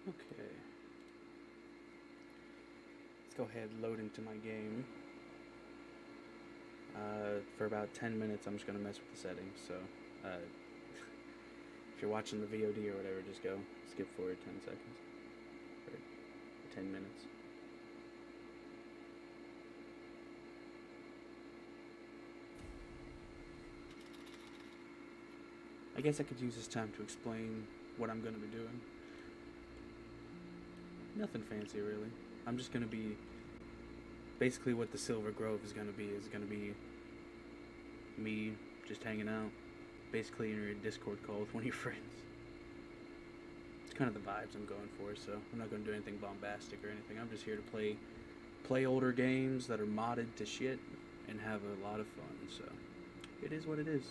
Okay. Let's go ahead and load into my game. For about 10 minutes, I'm just going to mess with the settings. So, if you're watching the VOD or whatever, just go skip forward 10 seconds. Or 10 minutes. I guess I could use this time to explain what I'm going to be doing. Nothing fancy, really. I'm just going to be... Basically what the Silver Grove is going to be me just hanging out. Basically in your Discord call with one of your friends. It's kind of the vibes I'm going for, so I'm not going to do anything bombastic or anything. I'm just here to play older games that are modded to shit and have a lot of fun, so it is what it is.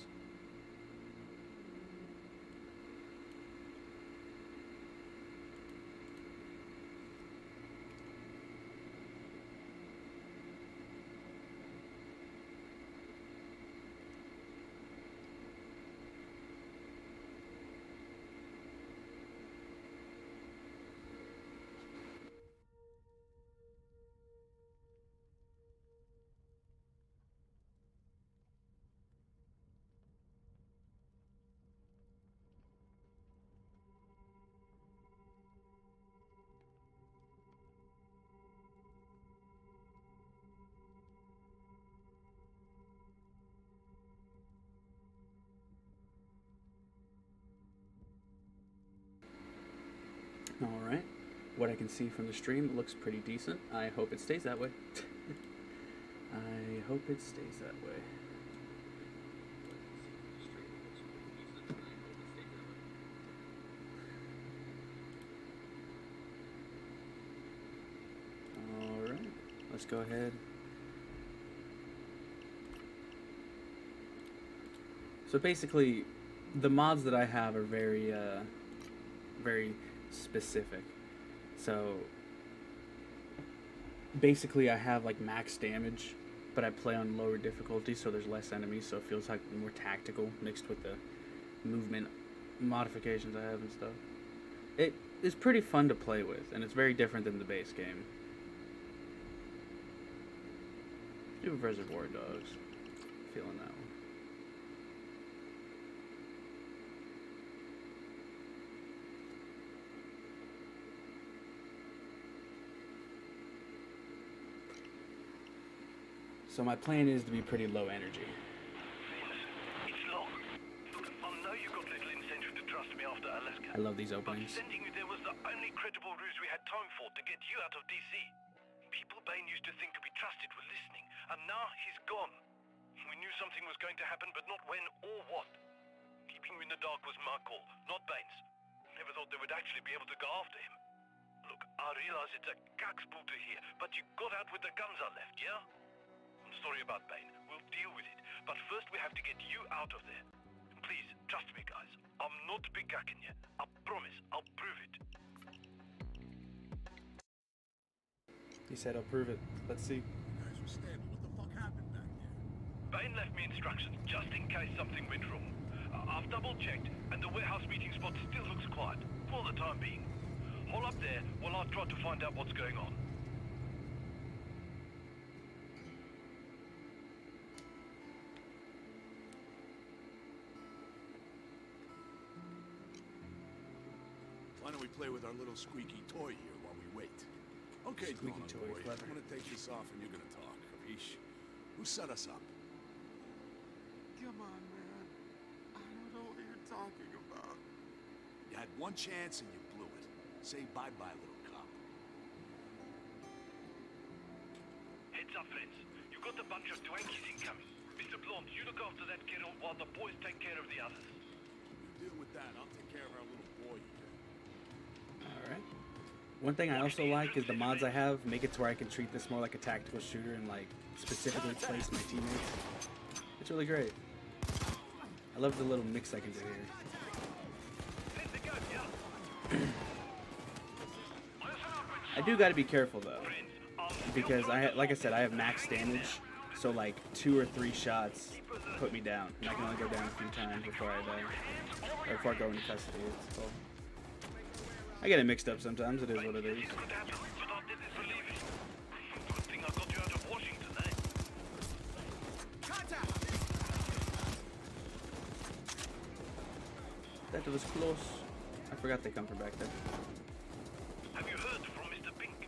Alright, what I can see from the stream, it looks pretty decent. I hope it stays that way. I hope it stays that way. Alright, let's go ahead. So basically, the mods that I have are very specific. So basically I have like max damage, but I play on lower difficulty, so there's less enemies, so it feels like more tactical mixed with the movement modifications I have and stuff. It is pretty fun to play with, and it's very different than the base game. Do Reservoir Dogs. Feeling that one. So my plan is to be pretty low energy. It's Locke. Look, I know you got little incentive to trust me after Alaska. I love these openings. But sending you there was the only credible ruse we had time for to get you out of DC. People Bane used to think could be trusted were listening, and now he's gone. We knew something was going to happen, but not when or what. Keeping you in the dark was my call, not Bane's. Never thought they would actually be able to go after him. Look, I realize it's a cacksbooter here, but you got out with the guns I left, yeah? I'm sorry about Bane. We'll deal with it. But first we have to get you out of there. Please, trust me, guys. I'm not begacking you. I promise. I'll prove it. He said I'll prove it. Let's see. You guys were standing. What the fuck happened back there? Bane left me instructions just in case something went wrong. I've double-checked, and the warehouse meeting spot still looks quiet, for the time being. Hold up there while I try to find out what's going on. Why don't we play with our little squeaky toy here while we wait? Okay, Squeaky Dawn toy, boy. clever. I'm gonna take this off and you're gonna talk, Capiche? Who set us up? Come on, man. I don't know what you're talking about. You had one chance and you blew it. Say bye-bye, little cop. Heads up, friends. You got a bunch of Dwankies incoming. Mr. Blonde, you look after that kiddo while the boys take care of the others. You deal with that. I'll take care of our little boy here. Alright. One thing I also like is the mods I have make it to where I can treat this more like a tactical shooter and like specifically place my teammates. It's really great. I love the little mix I can do here. I do gotta be careful though, because like I said, I have max damage, so like 2 or 3 shots put me down, and I can only go down a few times before I die, or before I go into custody. It's called. I get it mixed up sometimes. It is what it is. This could happen, but I didn't believe it. Good thing I got you out of Washington, eh? That was close. I forgot they come from back there. Have you heard from Mr. Pink?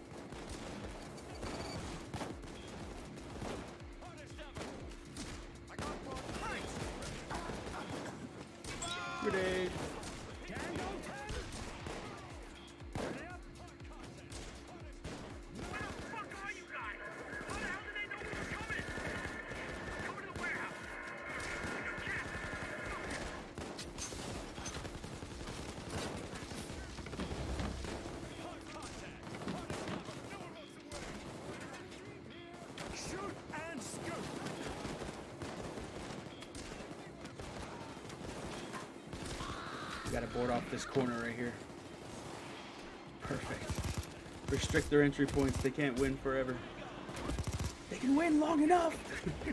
Grenade. Gotta board off this corner right here. Perfect. Restrict their entry points. They can't win forever. They can win long enough. You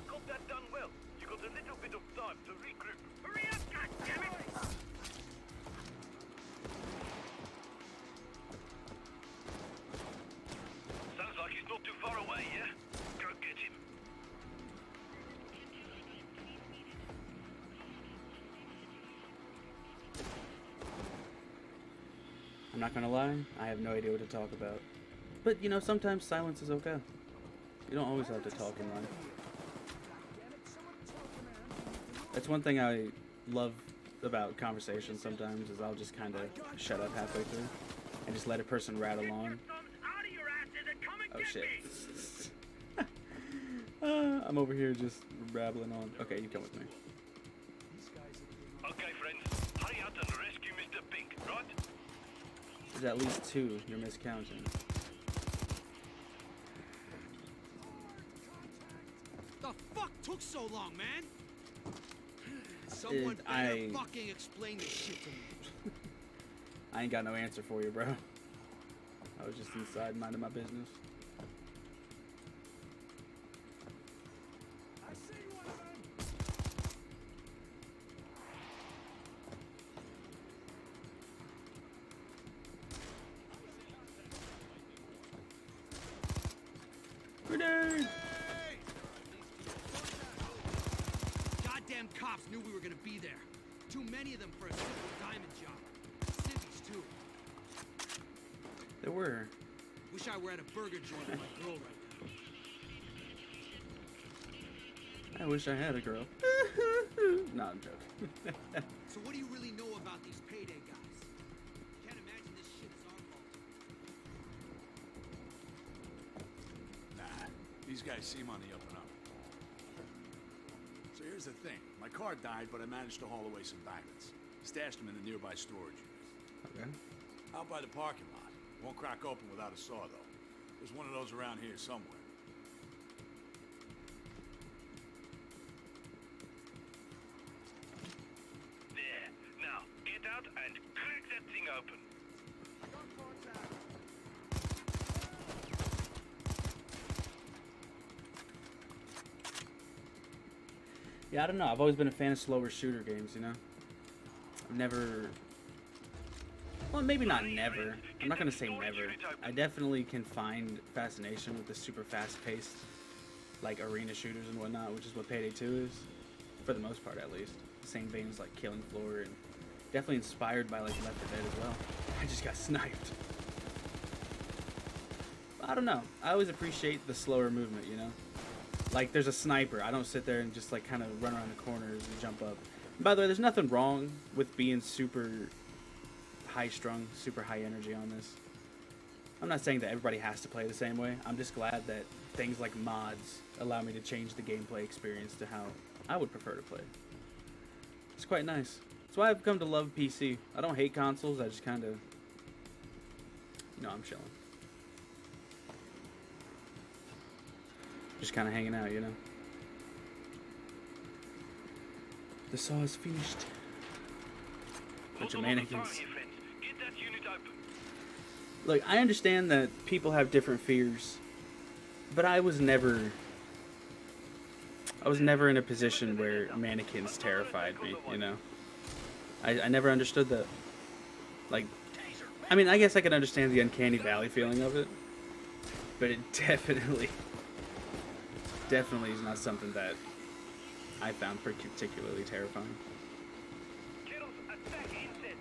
got that done well. You got a little bit of time to regroup. Hurry up, goddammit! Sounds like he's not too far away, yeah? Go get him. I'm not gonna lie, I have no idea what to talk about. But, you know, sometimes silence is okay. You don't always have to talk in life. That's one thing I love about conversations sometimes, is I'll just kind of shut up halfway through and just let a person rattle on. Oh shit. I'm over here just babbling on. Okay, you come with me. Okay, friends. Hurry out and rescue Mr. Pink, right? There's at least two. You're miscounting. The fuck took so long, man? Someone better fucking explain this shit to me. I ain't got no answer for you, bro. I was just inside minding my business. Grenade! Goddamn cops knew we were gonna be there. Too many of them for a simple diamond job. Civvies, too. There were. Wish I were at a burger joint with my girl right now. I wish I had a girl. No, I'm joking. So what do you really know about these payday guys? Can't imagine this shit is our fault. Nah, these guys seem on the up and up. So here's the thing. My car died, but I managed to haul away some diamonds. Stashed them in the nearby storage unit. Okay. Out by the parking lot. Won't crack open without a saw, though. There's one of those around here somewhere. There. Now, get out and crack that thing open. Yeah, I don't know. I've always been a fan of slower shooter games, you know? I've never... Well, maybe not never. I'm not going to say never. I definitely can find fascination with the super fast-paced, like, arena shooters and whatnot, which is what Payday 2 is. For the most part, at least. The same vein as, like, Killing Floor, and definitely inspired by, like, Left 4 Dead as well. I just got sniped. I don't know. I always appreciate the slower movement, you know? Like, there's a sniper. I don't sit there and just, like, kind of run around the corners and jump up. And by the way, there's nothing wrong with being super high-strung, super high energy on this. I'm not saying that everybody has to play the same way. I'm just glad that things like mods allow me to change the gameplay experience to how I would prefer to play. It's quite nice. That's why I've come to love PC. I don't hate consoles. I just kind of, you know, I'm chilling. Just kind of hanging out, you know. The saw is finished. Bunch of mannequins. Get that unit open. Look, I understand that people have different fears, but I was never I was never in a position where mannequins terrified me, you know? I never understood that. Like, I mean, I guess I can understand the uncanny valley feeling of it, but it definitely is not something that I found particularly terrifying. Kills, attack inset.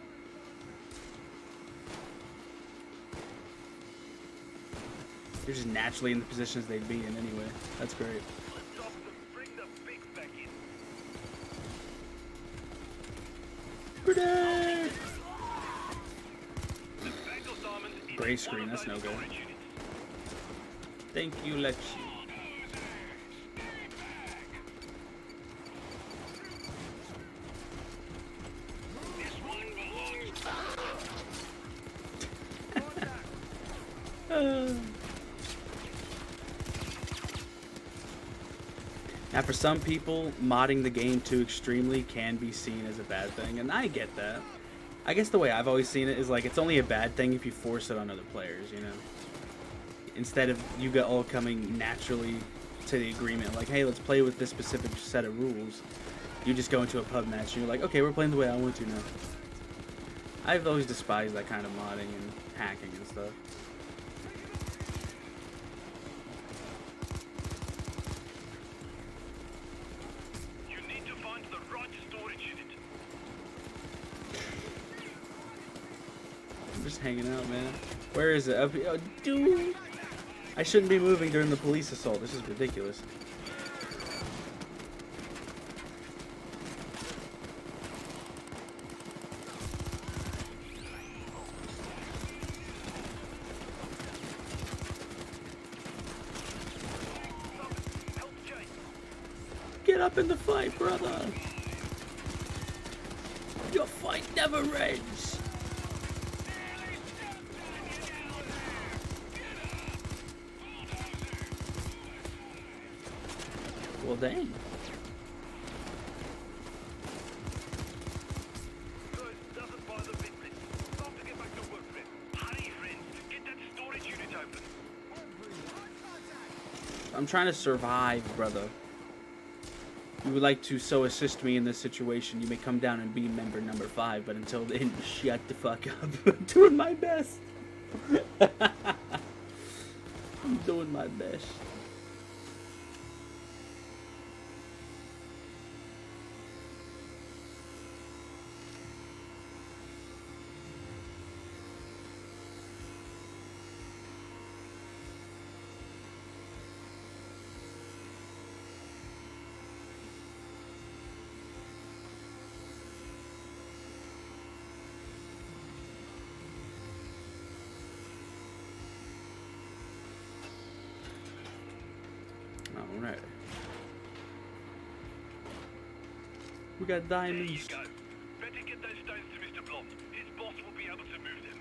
They're just naturally in the positions they'd be in anyway. That's great. Stop them, bring the pigs back in. Grenade! The bag of diamonds is Gray in screen, one of that's no those good. storage units. Thank you, Lexi. This one belongs. Now, for some people, modding the game too extremely can be seen as a bad thing, and I get that. I guess the way I've always seen it is like it's only a bad thing if you force it on other players, you know? Instead of you get all coming naturally to the agreement, like, hey, let's play with this specific set of rules. You just go into a pub match and you're like, okay, we're playing the way I want to now. I've always despised that kind of modding and hacking and stuff. You need to find the right storage unit. I'm just hanging out, man. Where is it? Up here? Oh, dude! I shouldn't be moving during the police assault. This is ridiculous. Help Jay. Get up in the fight, brother! Your fight never ends! Well, dang. First, doesn't bother the business. Time to get back to work, friend. Hurry, friends. Get that storage unit open. I'm trying to survive, brother. If you would like to so assist me in this situation, you may come down and be member number 5, but until then, shut the fuck up. I'm doing my best. I'm doing my best. Alright. We got There you diamonds. go. Better get those stones to Mr. Blond. His boss will be able to move them.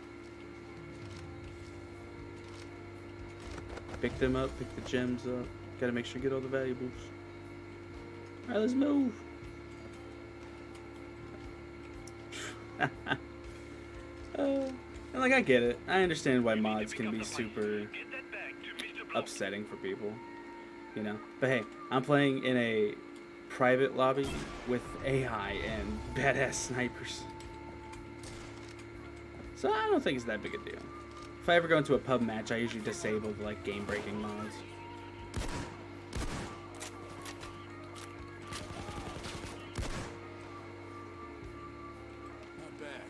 Pick them up, pick the gems up. Gotta make sure you get all the valuables. Alright, let's move. And like, I get it. I understand why mods can be super Get that bag to Mr. Blond. upsetting for people. You know? But hey, I'm playing in a private lobby with AI and badass snipers. So I don't think it's that big a deal. If I ever go into a pub match, I usually disable the, like, game-breaking mods. Not bad,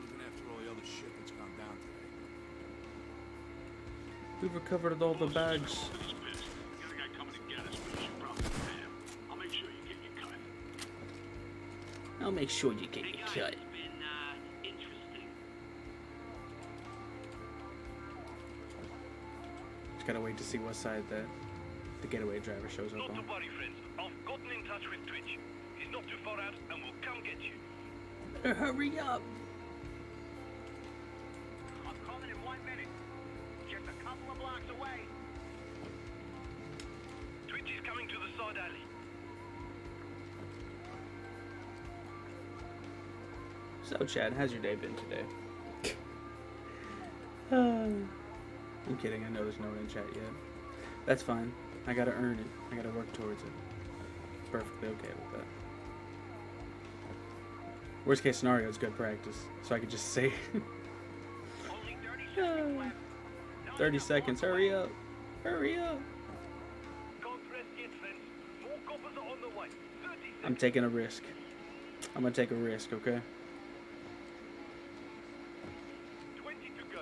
even after all the other shit that's gone down today. We've recovered all the bags. I'll make sure you get your cut. Just gotta wait to see what side the getaway driver shows up Not to on. worry, friends. I've gotten in touch with Twitch. He's not too far out and will come get you. Better hurry up. I'm coming in 1 minute. Just a couple of blocks away. Twitch is coming to the side alley. So, Chad, how's your day been today? I'm kidding. I know there's no one in chat yet. That's fine. I gotta earn it. I gotta work towards it. perfectly okay with that. Worst case scenario, it's good practice, so I could just say Only 30 seconds left. 30 seconds. Hurry up! Hurry up! Can't rest yet, friends. More coppers are on the way. 30 I'm seconds. taking a risk. I'm gonna take a risk, okay? 20 to go.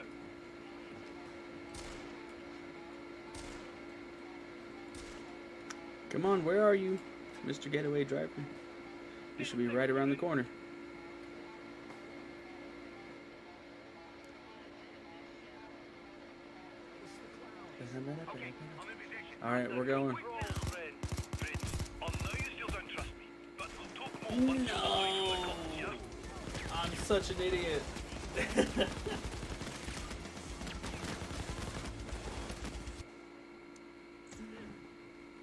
Come on, where are you, Mr. Getaway Driver? You should be right around the corner. Okay, I'm in position. Alright, we're going. Friend, I know you still don't trust me, but we'll talk more once you're away from the cops, yeah? I'm such an idiot.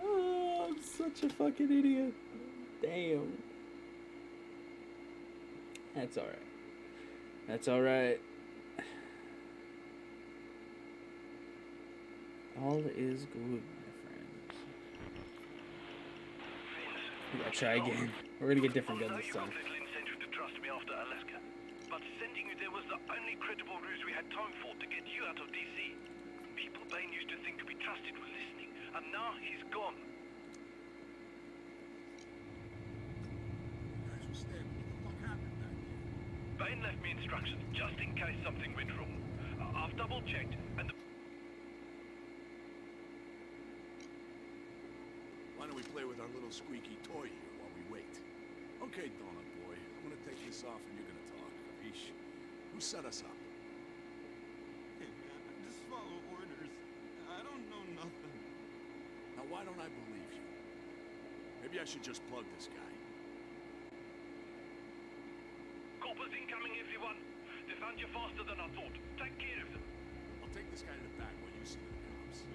Oh, I'm such a fucking idiot. Damn. That's alright. That's alright. All is good, my friends. We gotta try again. We're gonna get different I know guns this you time. got little incentive to trust me after Alaska, but sending you there was the only credible ruse we had time for to get you out of DC. People Bane used to think could be trusted were listening, and now he's gone. Guys were stabbed. What the fuck happened back there? Bane left me instructions just in case something went wrong. I've double checked, and the Why don't we play with our little squeaky toy here while we wait? Okay, Donut Boy, I'm gonna take this off and you're gonna talk. Capiche? Who set us up? Hey, man, I just follow orders. I don't know nothing. Now, why don't I believe you? Maybe I should just plug this guy. coppers incoming, everyone. They found you faster than I thought. Take care of them. I'll take this guy to the back while you see the cops.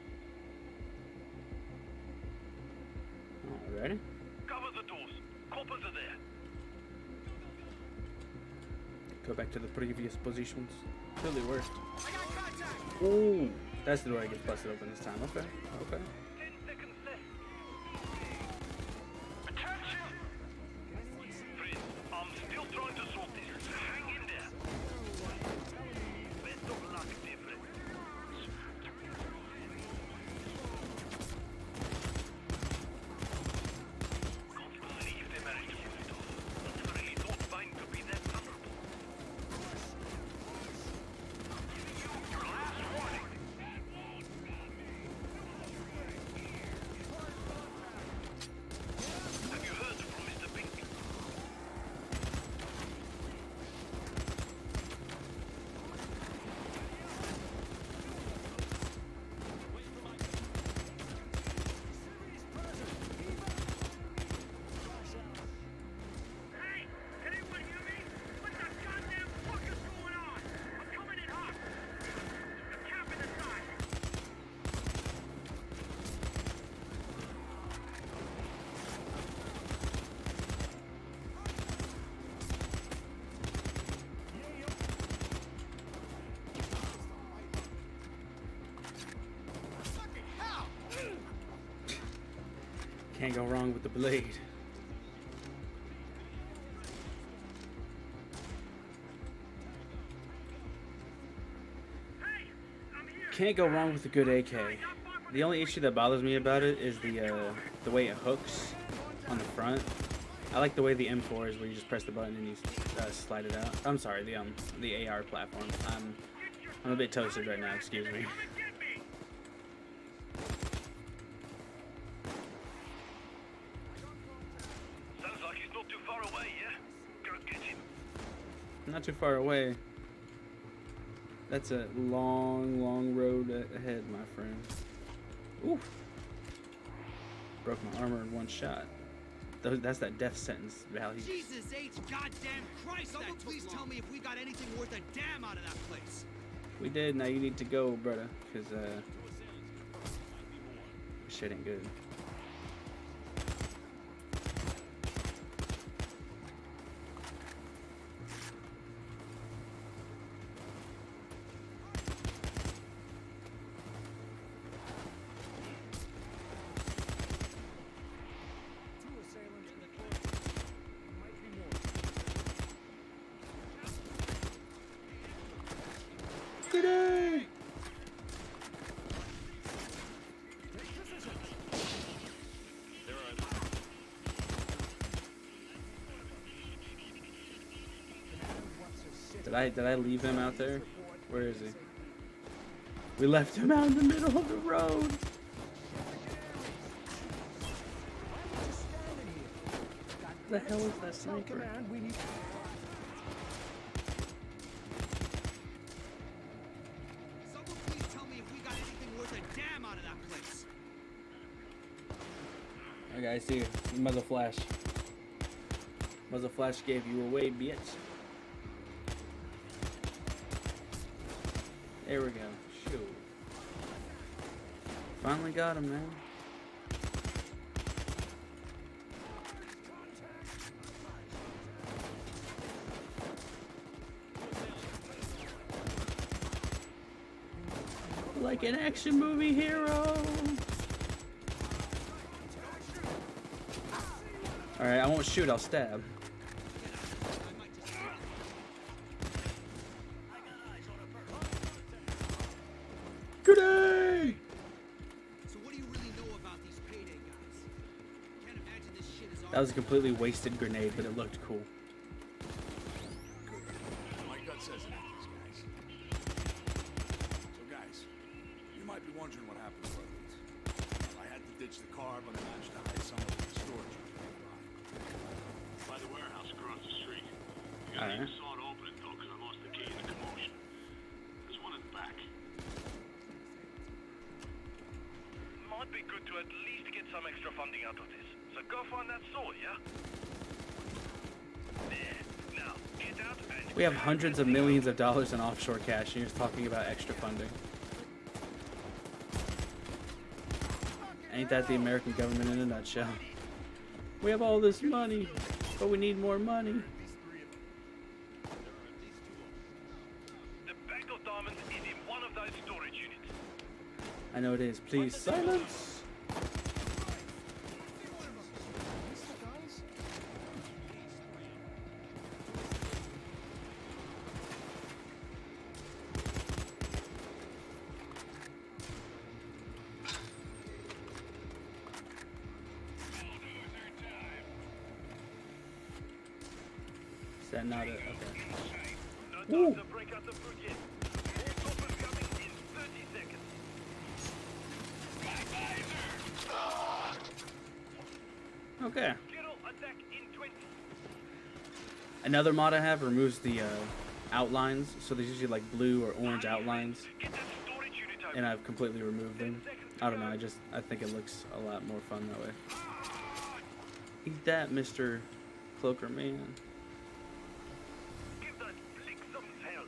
Alrighty. Cover the doors. Coppers are there. Go back to the previous positions. Really worked. Ooh, that's the door that gets busted open this time. Okay, okay. 10 seconds left. Attention! Friends, I'm still trying to sort this. Hang in there. Best of luck, dear friend. Can't believe they managed to pull it off. I really thought Bane could be that vulnerable. Last warning. Have you heard from Mr. Pink? Hey! Can anyone hear me? What the goddamn fuck is going on? I'm coming in hot! I'm capping the side! Can't go wrong with the blade. Hey! I'm here! Can't go wrong with a good AK. The only issue that bothers me about it is the way it hooks on the front. I like the way the M4 is, where you just press the button and you slide it out. I'm sorry, the AR platform. I'm a bit toasted right now. Excuse me. Sounds like he's not too far away, yeah? Go get him. Not too far away. That's a long, long road ahead, my friend. Ooh. Broke my armor in one shot. That's that death sentence, Valley. Jesus H. Goddamn Christ! Someone please tell me if we got anything worth a damn out of that place. We did. Now you need to go, brother, because shit ain't good. Did I leave him out there? Where is he? We left him out in the middle of the road. What the hell is that sniper? Someone please tell me if we got anything worth a damn out of that place. Okay, I see you. Muzzle flash. Muzzle flash gave you away, bitch. There we go. Shoot. Finally got him, man. Like an action movie hero. Alright, I won't shoot, I'll stab. Grenade! So what do you really know about these payday guys? Can't imagine this shit is That was a completely wasted grenade, but it looked cool. My gut says it ain't these guys. So guys, you might be wondering what happened to our loot. Well, I had to ditch the car, but I managed to hide some of it in storage nearby. By the warehouse across the street. You Alright. gotta saw it open it though, because I lost the key in the commotion. There's one in the back. Might be good to at least get some extra funding out of this. So go find that saw, yeah? There. Now, get out and... We have hundreds of millions of dollars in offshore cash, and you're just talking about extra funding. Ain't that the American government in a nutshell? We have all this money, but we need more money. The bag of diamonds is in one of those storage units. I know it is. Please, silence! Is that not it? Okay. No Ooh. time to break out the food yet. More coppers coming in 30 seconds. Okay. Kilo attack in 20. Another mod I have removes the outlines, so there's usually like blue or orange outlines, Get that storage unit open. and I've completely removed them. I don't know, I think it looks a lot more fun that way. Eat that, Mr. Cloaker Man. Give that blick some hell.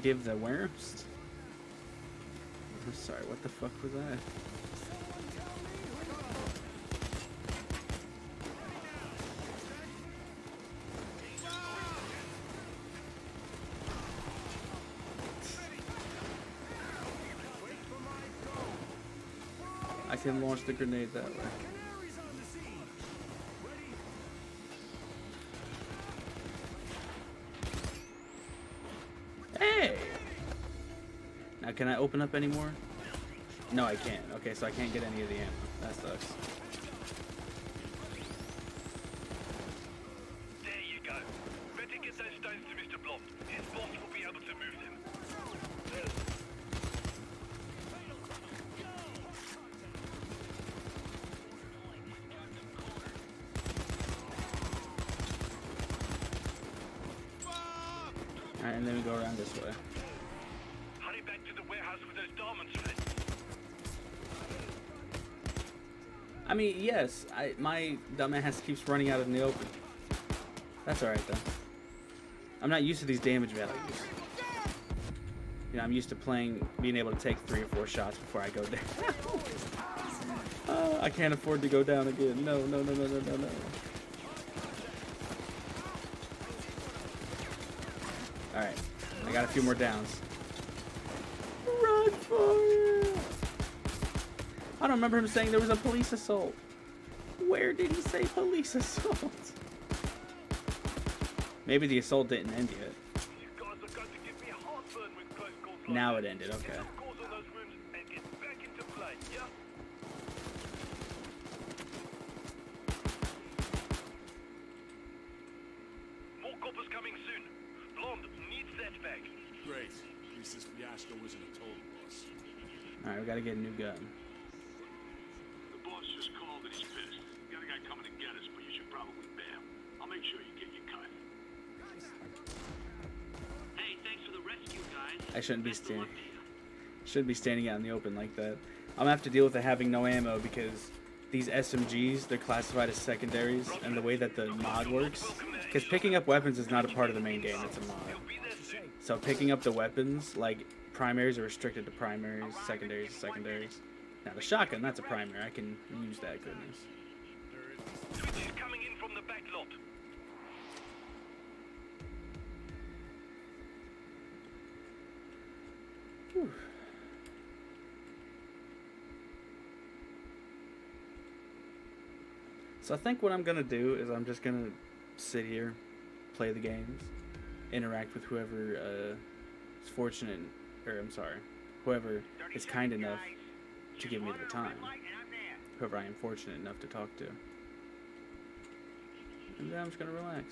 Give the worst. I'm sorry, what the fuck was that? I can launch the grenade that way. Hey! Now can I open up any more? No, I can't. Okay, so I can't get any of the ammo. That sucks. There you go. Better get those stones to Mr. Blom. His boss will be able to move them. Alright, and then we go around this way. Hurry back to the warehouse with those diamonds, Fred. I mean, yes, my dumbass keeps running out in the open. That's alright, though. I'm not used to these damage values. You know, I'm used to being able to take 3 or 4 shots before I go down. I can't afford to go down again. No, no, no, no, no, no, no. Alright, I got a few more downs. Run for it! I don't remember him saying there was a police assault. Where did he say police assault? Maybe the assault didn't end yet. You guys are going to give me heartburn with close calls like Now that. it ended, okay. Get some calls on those rooms and get back into play, yeah? More coppers coming soon. Alright, we gotta get a new gun. The boss just called and he's pissed. We got a guy coming to get us, but you should probably bail. I'll make sure you get your cut. Hey, thanks for the rescue, guys. I shouldn't be Best of luck standing. to you. Shouldn't be standing out in the open like that. I'm gonna have to deal with it having no ammo because these SMGs, they're classified as secondaries, and the way that the mod works, because picking up weapons is not a part of the main game, it's a mod. So picking up the weapons, like, primaries are restricted to primaries, secondaries to secondaries. Now the shotgun, that's a primary, I can use that goodness. Switches coming in from the back lot. Whew. So I think what I'm gonna do is I'm just gonna sit here, play the games, interact with whoever is fortunate, or I'm sorry, whoever is kind enough to give me the time, whoever I am fortunate enough to talk to. And then I'm just gonna relax.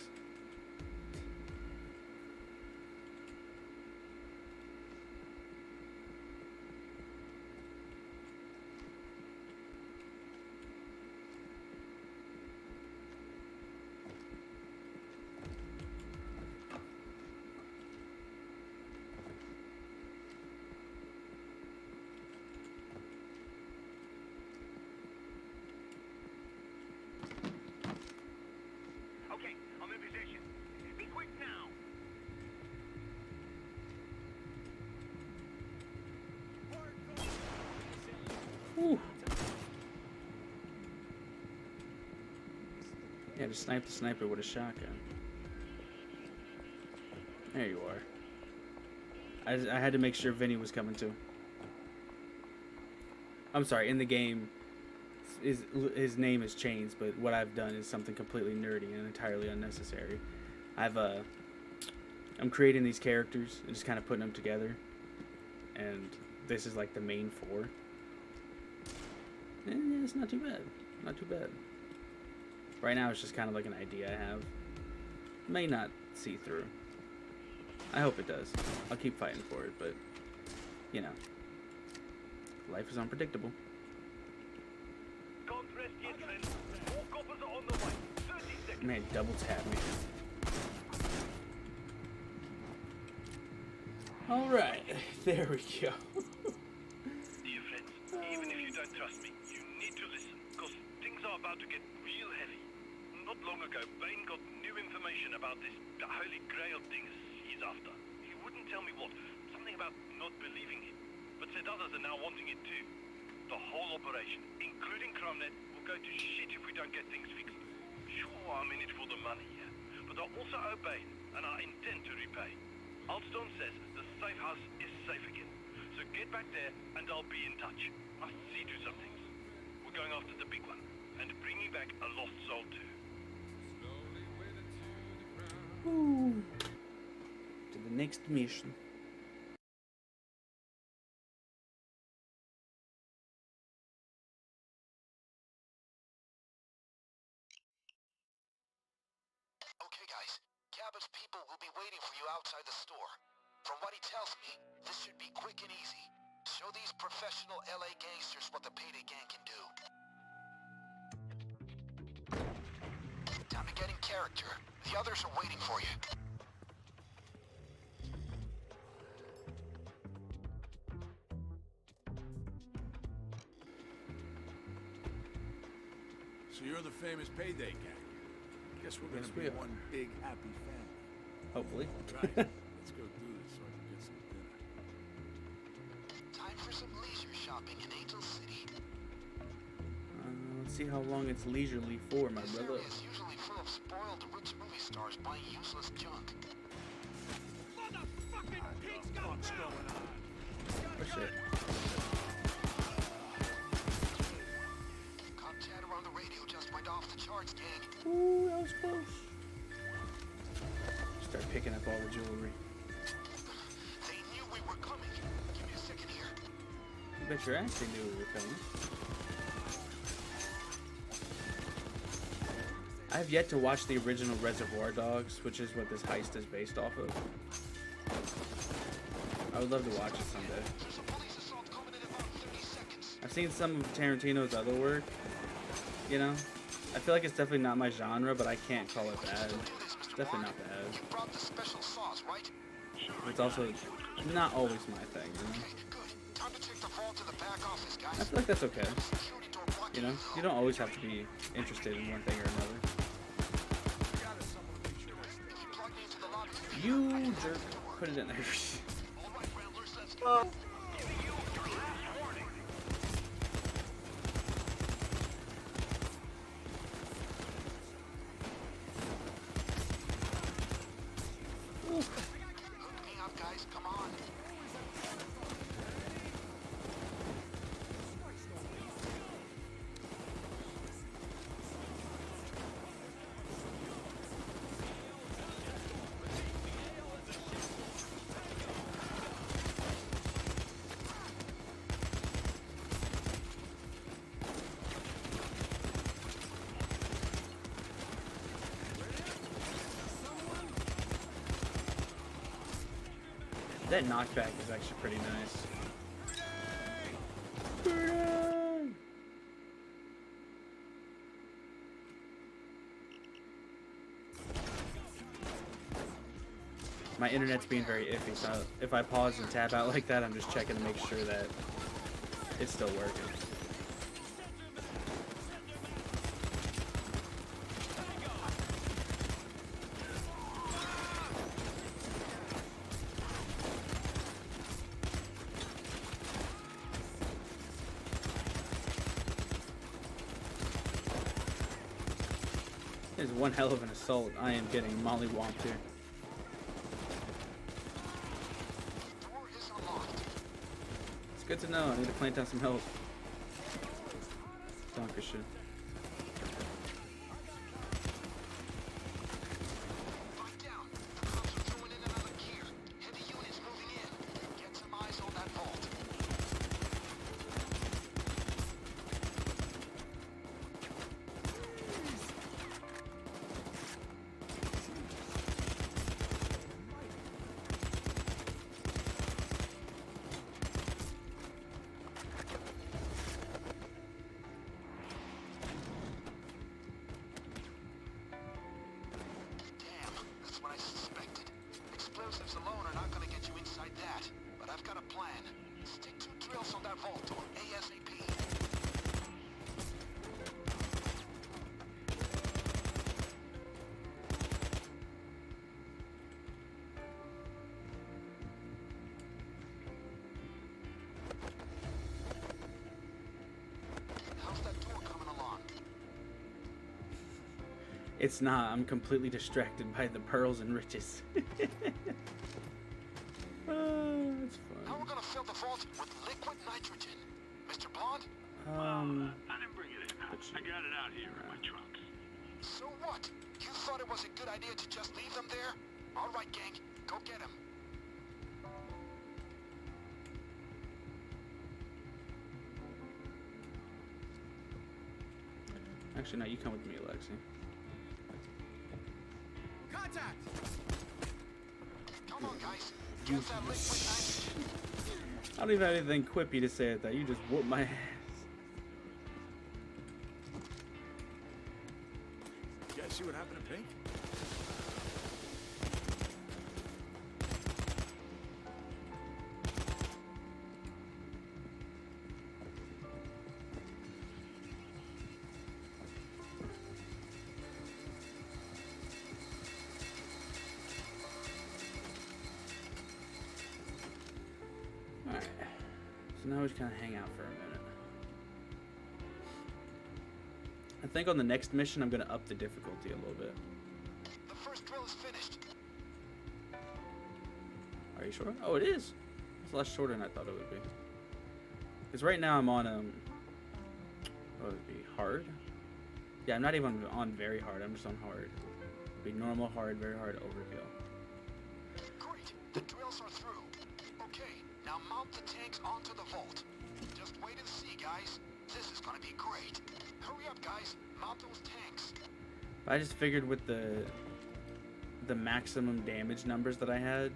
Okay, I'm in position. Be quick now. Whew. Yeah, just snipe the sniper with a shotgun. There you are. I had to make sure Vinny was coming too. I'm sorry, in the game, his name is changed, but what I've done is something completely nerdy and entirely unnecessary. I'm creating these characters and just kind of putting them together, and this is like the main four. And it's not too bad. Not too bad. Right now it's just kind of like an idea I have. May not see through. I hope it does. I'll keep fighting for it, but, you know, life is unpredictable. Can't rest yet, friend. More coppers are on the way. 30 seconds. Man, double tap me. Alright, there we go. Dear friends, even if you don't trust me, you need to listen, because things are about to get real heavy. Not long ago, Bane got new information about this holy grail thing he's after. He wouldn't tell me what. Something about not believing him, but said others are now wanting it too. The whole operation, including ChromeNet, will go to shit if we don't get things fixed. Sure, I'm in it for the money, yeah, but I also owe Bane, and I intend to repay. Aldstone says the safe house is safe again, so get back there and I'll be in touch. Must see to some things. We're going after the big one, and bring me back a lost soul too. Ooh. To the next mission. Okay, guys. Cabot's people will be waiting for you outside the store. From what he tells me, this should be quick and easy. Show these professional LA gangsters what the Payday Gang can do. Time to get in character. The others are waiting for you. So you're the famous Payday Gang. Guess we're Yes, gonna we be are. one big happy family. Hopefully. Right. Let's go do this so I can get some dinner. Time for some leisure shopping in Angel City. Let's see how long it's leisurely for, my This brother. area is usually full of spoiled rich movie stars buying useless junk. Motherfucking pigs got What's going on? Oh shit. Cop chatter on the radio just went off the charts, gang. Ooh, that was close. Start picking up all the jewelry. They knew we were coming. Give me a second here. I bet you actually knew we were coming. I have yet to watch the original Reservoir Dogs, which is what this heist is based off of. I would love to watch it someday. There's a police assault coming in about 30 seen some of Tarantino's other work. You know, I feel like it's definitely not my genre, but I can't call it bad. It's definitely not bad. You brought the special sauce, right? It's also not always my thing, you know? Okay, good. Time to take the vault to the back office, guys. I feel like that's okay. The security door blocking You know, you don't always have to be interested in one thing or another. If you plug me into the lobby, You jerk. Put it in there. all right, Ramblers, let's go. Hook me up, guys. Come on. That knockback is actually pretty nice. My internet's being very iffy, so if I pause and tab out like that, I'm just checking to make sure that it's still working. It is one hell of an assault. I am getting mollywomped here. Door is unlocked. It's good to know. I need to plant down some health. Dankeschön. Fight down. The cops are throwing in another gear. Heavy units moving in. Get some eyes on that vault. Damn, that's what I suspected. Explosives alone are not gonna get you inside that. But I've got a plan. Stick 2 drills on that vault door, ASAP. How's that door coming along? It's not. I'm completely distracted by the pearls and riches. Oh, that's How fun. we're gonna fill the vault with liquid nitrogen? Mr. Blonde? I didn't bring it in. but I got it out here in my trunk. So what? You thought it was a good idea to just leave them there? All right, gang, go get them. Actually, no. You come with me, Alexi. Contact! Come on, guys. You- Get that liquid nitrogen. I don't even have anything quippy to say at that. You just whooped my ass. You guys see what happened to Pink? Alright. So now we just kind of hang out for a minute. I think on the next mission, I'm going to up the difficulty a little bit. The first drill is finished. Are you sure? Oh, it is. It's a lot shorter than I thought it would be. Because right now I'm on, what would it be? Hard? Yeah, I'm not even on very hard. I'm just on hard. It'd be normal, hard, very hard, overkill. Great. The drills are through. Okay, now mount the tanks onto the vault. Just wait and see, guys. This is gonna be great. Hurry up, guys. Mount those tanks. I just figured with the maximum damage numbers that I had,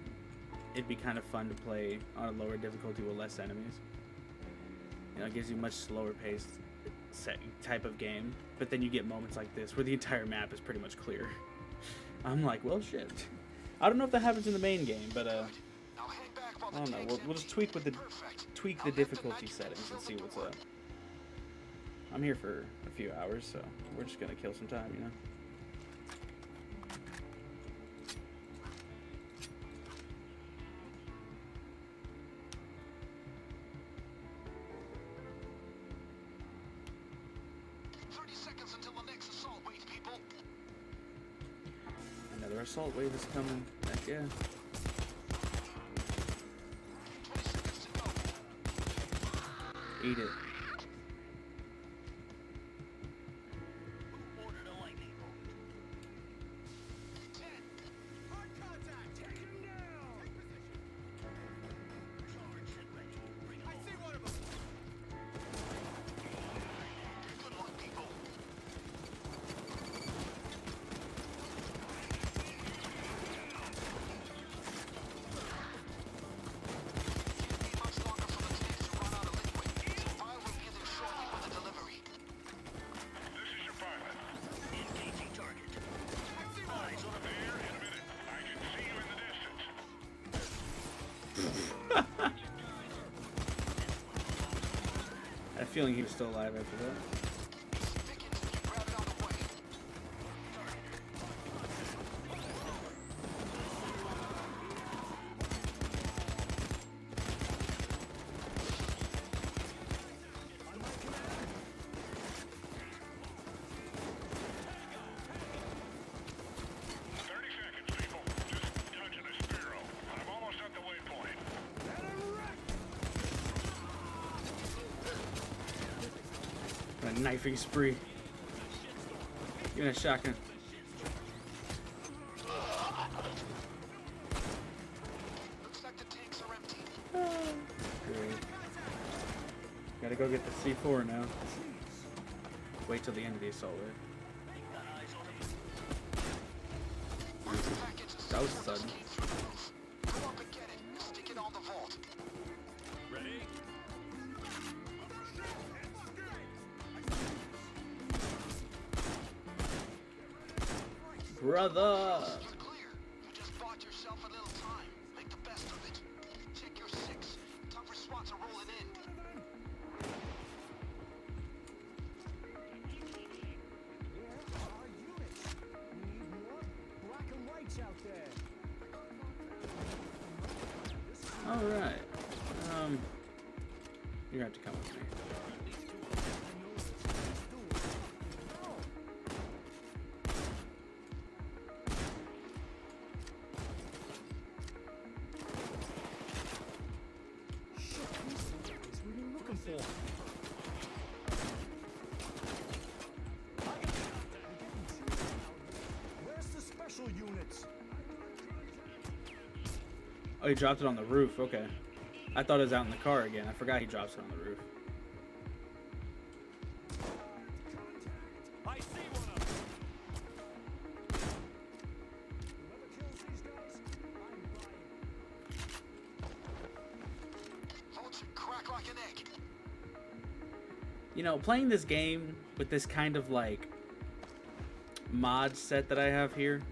it'd be kind of fun to play on a lower difficulty with less enemies. You know, it gives you much slower paced type of game. But then you get moments like this where the entire map is pretty much clear. I'm like, well, shit. I don't know if that happens in the main game, but Now hang back while I don't the know. tank's We'll just empty. tweak with the Perfect. tweak Now the let the difficulty nitrogen settings and fill see the what's work. up. I'm here for a few hours, so we're just gonna kill some time, you know. 30 seconds until the next assault wave, people. Another assault wave is coming. Heck yeah. 20 seconds to go. Eat it. Order to lightning bolt. 10. Hard contact. Take him down. Take position. Charge and ready. Bring him I see one of them. Good luck, people. Can't be much longer for the tanks to run out of liquid, so Vile will be there shortly with the delivery. This is your pilot. Engaging target. Eyes on a bear in a minute. I can see you in the distance. I had a feeling he was still alive after that. Pickens, if you grab it on the way. People. Just touching a sparrow. I'm almost at the waypoint. A knifing spree. Give me a shotgun. Looks like the tanks are empty. Great. Gotta go get the C4 now. Wait till the end of the assault wave. Package is That was just sudden. came through the roof. Go up and get it. Stick it on the vault. Ready? Brother! You're clear. You just bought yourself a little time. Make the best of it. Check your 6. Tougher SWATs are rolling in. Alright. You're gonna have to come with me. Where's the special units? Oh, he dropped it on the roof. Okay. I thought it was out in the car again. I forgot he drops it on the roof. I see one of them. Whoever kills these guys, I'm buying. Votes should crack like an egg. You know, playing this game with this kind of like mod set that I have here,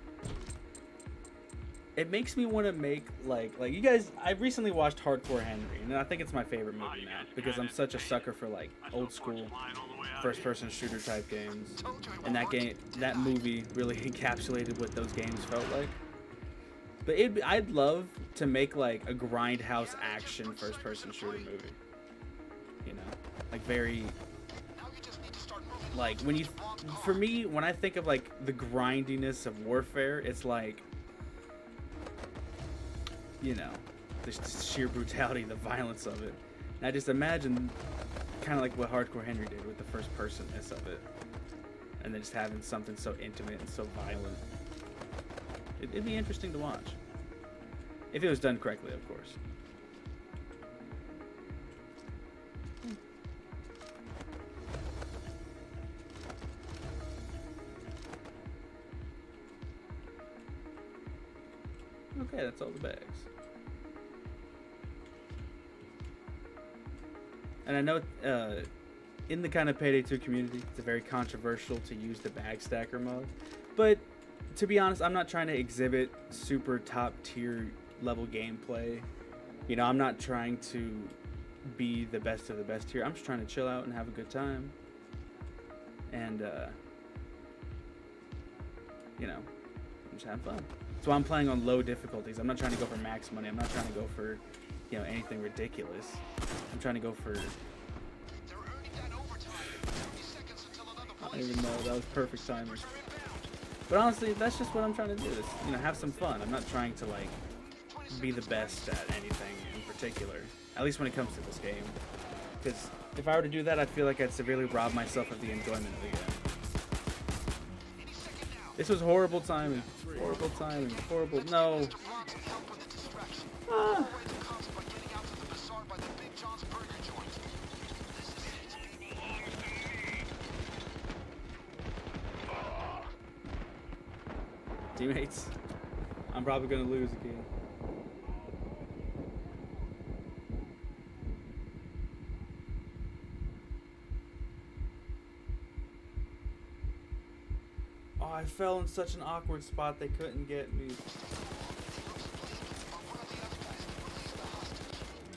it makes me want to make like you guys. I recently watched Hardcore Henry, and I think it's my favorite movie now because I'm such a sucker for like old school first-person shooter type games, and that movie really encapsulated what those games felt like. But I'd love to make like a grindhouse action first-person shooter movie. You know, like very. Now you just need to start moving. Like when you, for me, when I think of like the grindiness of warfare, it's like, you know, the sheer brutality, the violence of it. And I just imagine kind of like what Hardcore Henry did with the first personness of it, and then just having something so intimate and so violent. It'd be interesting to watch if it was done correctly, of course. Okay, that's all the bags. and I know in the kind of Payday 2 community, it's very controversial to use the bag stacker mode. But to be honest, I'm not trying to exhibit super top tier level gameplay. You know, I'm not trying to be the best of the best here. I'm just trying to chill out and have a good time. And, you know, I'm just having fun. So I'm playing on low difficulties. I'm not trying to go for max money. I'm not trying to go for, you know, anything ridiculous. I'm trying to go for... They're earning that overtime. 30 seconds until another I don't police even know. That was perfect timing. are inbound. But honestly, that's just what I'm trying to do. Is, you know, have some fun. I'm not trying to, like, be the best at anything in particular. At least when it comes to this game. Because if I were to do that, I feel like I'd severely rob myself of the enjoyment of the game. 80 second now. This was horrible timing. Horrible timing. Horrible. No. Mr. Bronx can help with the distraction. Ah. All the way to cops by getting out to the bazaar by the Big John's Burger Joint. This is it. Teammates, I'm probably going to lose again. Oh, I fell in such an awkward spot they couldn't get me.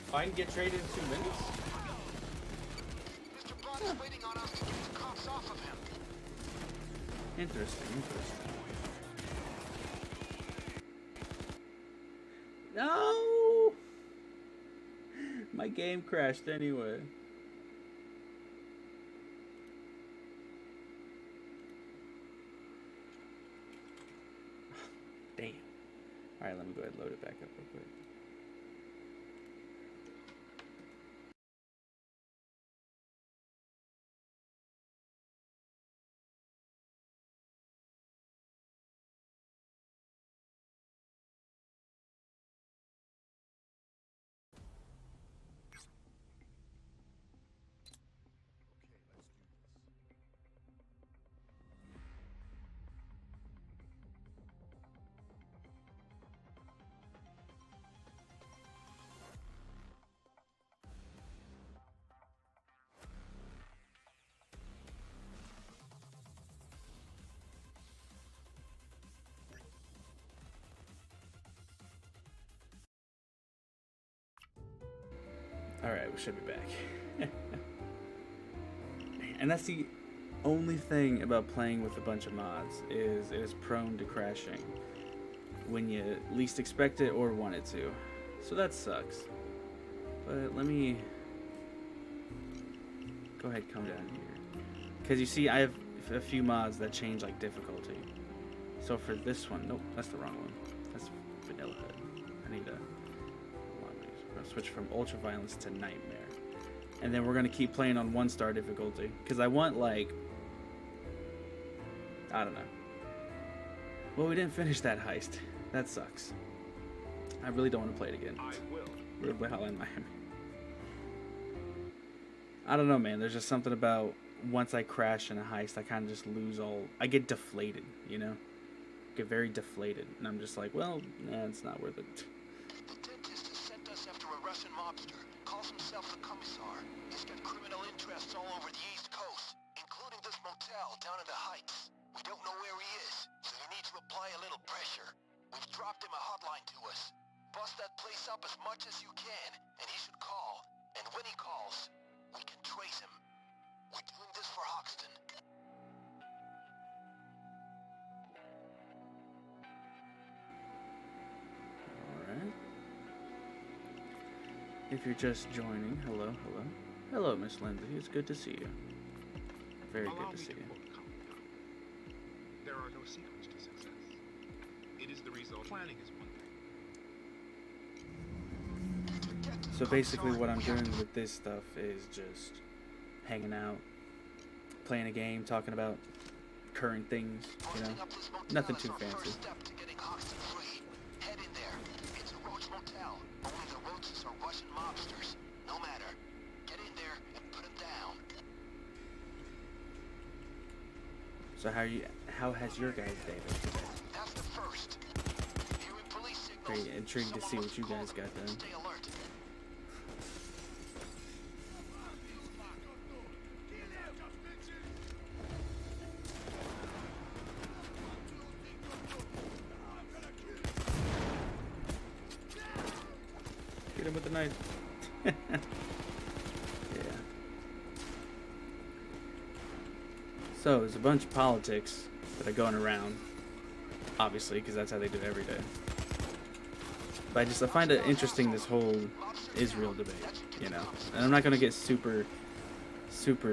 If I can get traded in 2 minutes? Mr. Bronx is waiting on us to get the cops off of him. Interesting, interesting. No! My game crashed anyway. Damn. Alright, let me go ahead and load it back up real quick. Alright, we should be back. And that's the only thing about playing with a bunch of mods, is it is prone to crashing when you least expect it or want it to. So that sucks. But let me go ahead and come down here. Because you see, I have a few mods that change like difficulty. So for this one, nope, that's the wrong one. That's Vanilla Hood. I need to... switch from ultra violence to nightmare, and then we're gonna keep playing on 1-star difficulty because I want, like, I don't know. Well, we didn't finish that heist. That sucks. I really don't want to play it again. I will. We're in Hotline Miami. I don't know, man. There's just something about once I crash in a heist, I kind of just lose all. I get deflated, you know. Get very deflated, and I'm just like, well, nah, it's not worth it. The dentist has sent us after a Russian mobster. Calls himself the Commissar. He's got criminal interests all over the East Coast, including this motel down in the Heights. We don't know where he is, so you need to apply a little pressure. We've dropped him a hotline to us. Bust that place up as much as you can, and he should call. And when he calls, we can trace him. We're doing this for Hoxton. Alright. If you're just joining, hello, hello. Hello, Miss Lindsay. It's good to see you. Very Allow good to me see you. quote Commandant. There are no secrets to success. It is the result. Planning is one thing. So basically what I'm doing with this stuff is just hanging out, playing a game, talking about current things, you know. Nothing too fancy. First step to getting Hoxton free. Head in there. It's a roach motel. Only the roaches are Russian mobsters. No matter. Get in there and put him down. So how has your guys' day been today? That's the first. Hearing police signals. Very intrigued to see what you guys got done. Stay alert. him with the knife. Yeah. So there's a bunch of politics that are going around, obviously, because that's how they do it every day. But I find it interesting, this whole Israel debate, you know. And I'm not gonna get super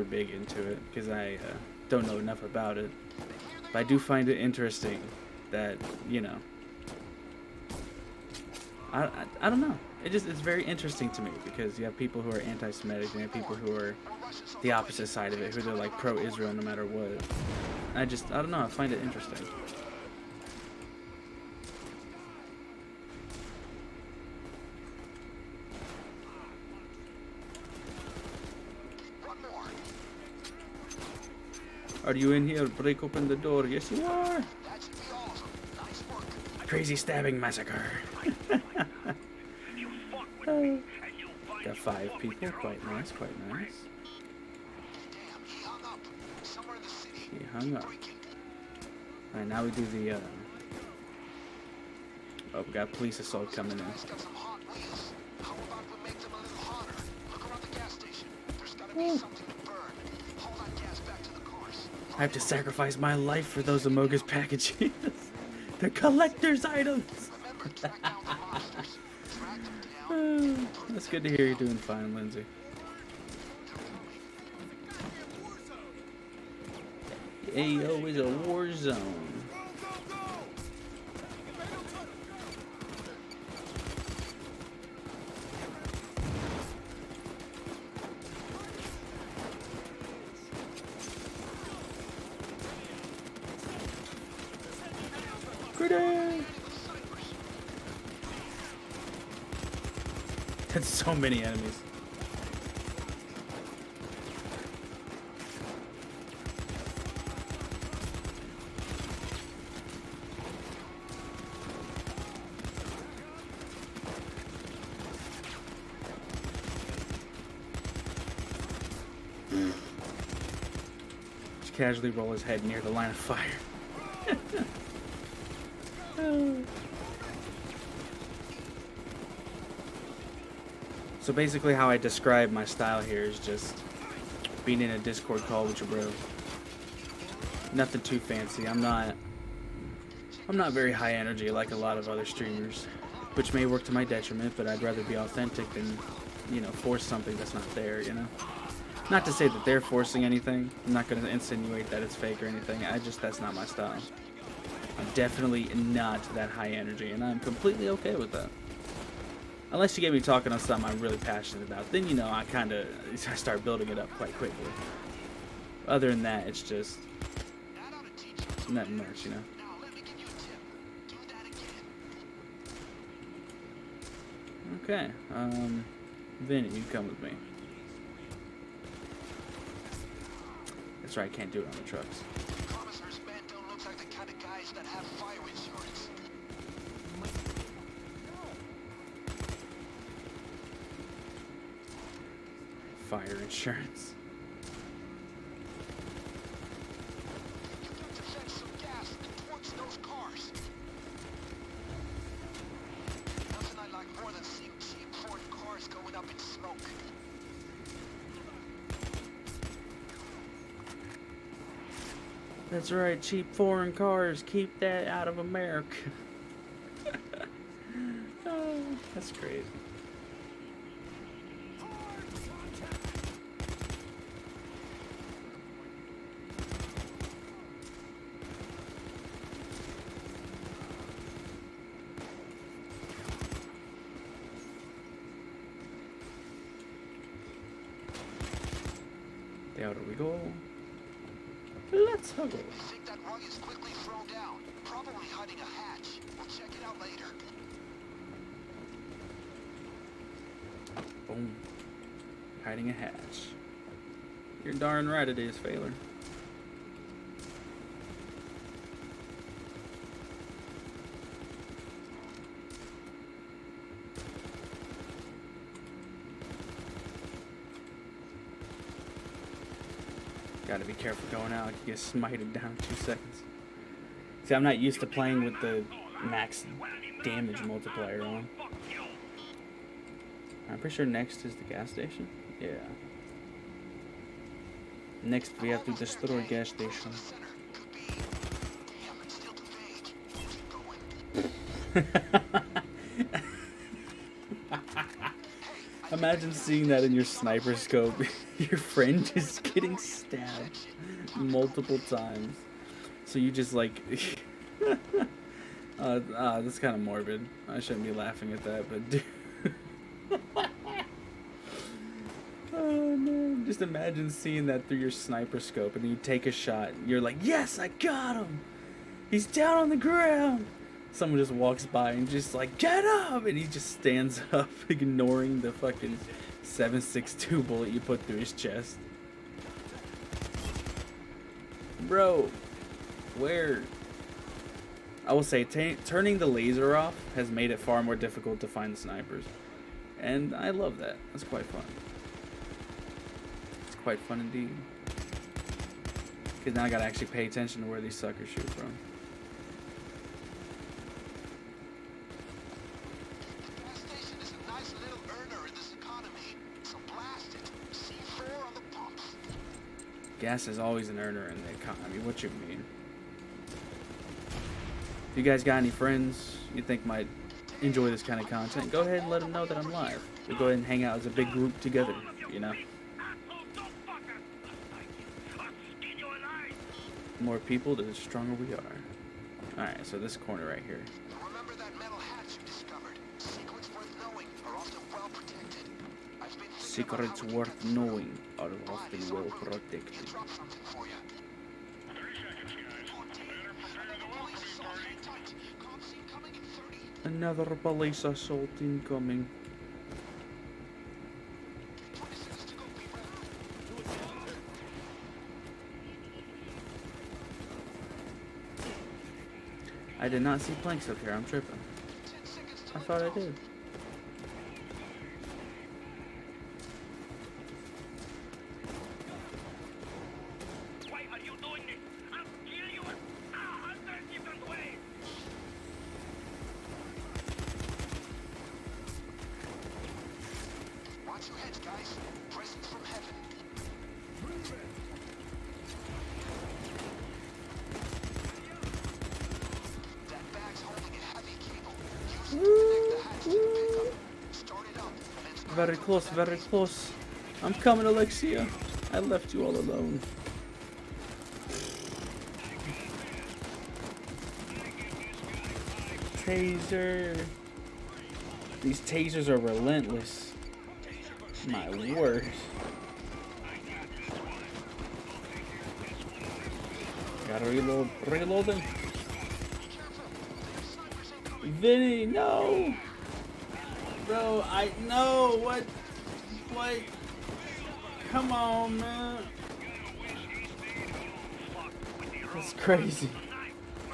big into it because I don't know enough about it. But I do find it interesting that, you know, I don't know. It's very interesting to me because you have people who are anti-Semitic and you have people who are the opposite side of it, who they're like pro-Israel no matter what. I don't know. I find it interesting. Are you in here? Break open the door. Yes, you are. Crazy stabbing massacre. Got 5 people. Quite nice. Quite nice. He hung up. Alright, now we do the. Oh, we got police assault coming in. Woo. I have to sacrifice my life for those Amogus packages. They're collector's items. That's good to hear you're doing fine, Lindsay. AO is a war zone. Grenade! That's so many enemies. Just casually roll his head near the line of fire. So basically how I describe my style here is just being in a Discord call with your bro. Nothing too fancy. I'm not very high energy like a lot of other streamers, which may work to my detriment, but I'd rather be authentic than, you know, force something that's not there, you know? Not to say that they're forcing anything. I'm not going to insinuate that it's fake or anything. That's not my style. I'm definitely not that high energy, and I'm completely okay with that. Unless you get me talking on something I'm really passionate about, then, you know, I start building it up quite quickly. Other than that, it's just nothing much, you know. Okay, Vinny, you come with me. That's right, I can't do it on the trucks. Fire insurance. Nothing I like more than seeing cheap foreign cars going up in smoke. That's right, cheap foreign cars. Keep that out of America. Oh, that's great. The outer we go. Let's huggle. I think that rug is quickly thrown down. Probably hiding a hatch. We'll check it out later. Boom. Hiding a hatch. You're darn right it is, Failer. Gotta be careful going out. You get smited down in 2 seconds. See, I'm not used to playing with the max damage multiplier on. I'm pretty sure next is the gas station. Yeah. Next we have to destroy a gas station. Imagine seeing that in your sniper scope. Your friend just getting stabbed multiple times. So you just like... that's kind of morbid. I shouldn't be laughing at that, but dude. Oh man, just imagine seeing that through your sniper scope and you take a shot. You're like, yes, I got him! He's down on the ground! Someone just walks by and just like, get up! And he just stands up, ignoring the fucking 7.62 bullet you put through his chest. Bro, where? I will say, turning the laser off has made it far more difficult to find the snipers. And I love that. That's quite fun. It's quite fun indeed. Because now I gotta actually pay attention to where these suckers shoot from. The gas station is a nice little earner in this economy, so blast it. C4 on the pumps. Gas is always an earner in the economy. What you mean? If you guys got any friends you think might enjoy this kind of content, go ahead and let them know that I'm live. We'll go ahead and hang out as a big group together, you know? The more people, the stronger we are. Alright, so this corner right here. Remember that metal hatch you discovered? Secrets worth knowing are often well protected. I've been Secrets worth knowing are often well protected. drop something for you. 30 seconds, guys. Better prepare the welcoming party. Comm scene coming in 30. Another police assault incoming. 20 seconds to go, people. I did not see planks up here. I'm tripping. 10 seconds I to thought I did. Why are you doing this? I'll kill you. Ah, 100 different ways. Watch your heads, guys. Presents from heaven. That bag's holding a heavy cable. Use it to connect the hatch to the pickup. Start it up and then Very close, very close. I'm coming, Alexia. I left you all alone. Taser. These tasers are relentless. My word. Gotta reload. Reloading. Vinny, no! Bro, I know what? Come on, man. That's crazy.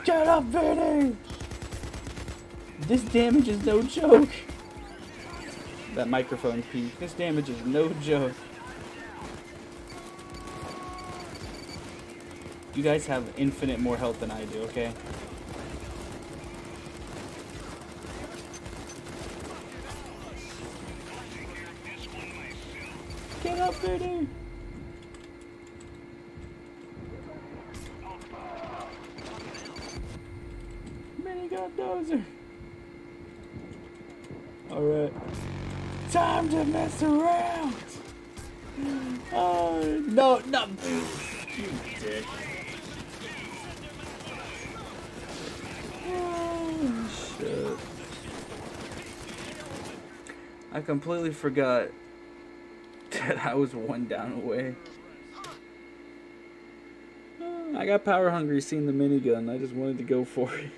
Shut up, Vinny! This damage is no joke. That microphone peak. This damage is no joke. You guys have infinite more health than I do, okay? Get up, Vinny! Minigun dozer! Alright. Time to mess around! Oh, no, no! You dick. Oh, shit. I completely forgot that I was one down away. I got power hungry seeing the minigun. I just wanted to go for it.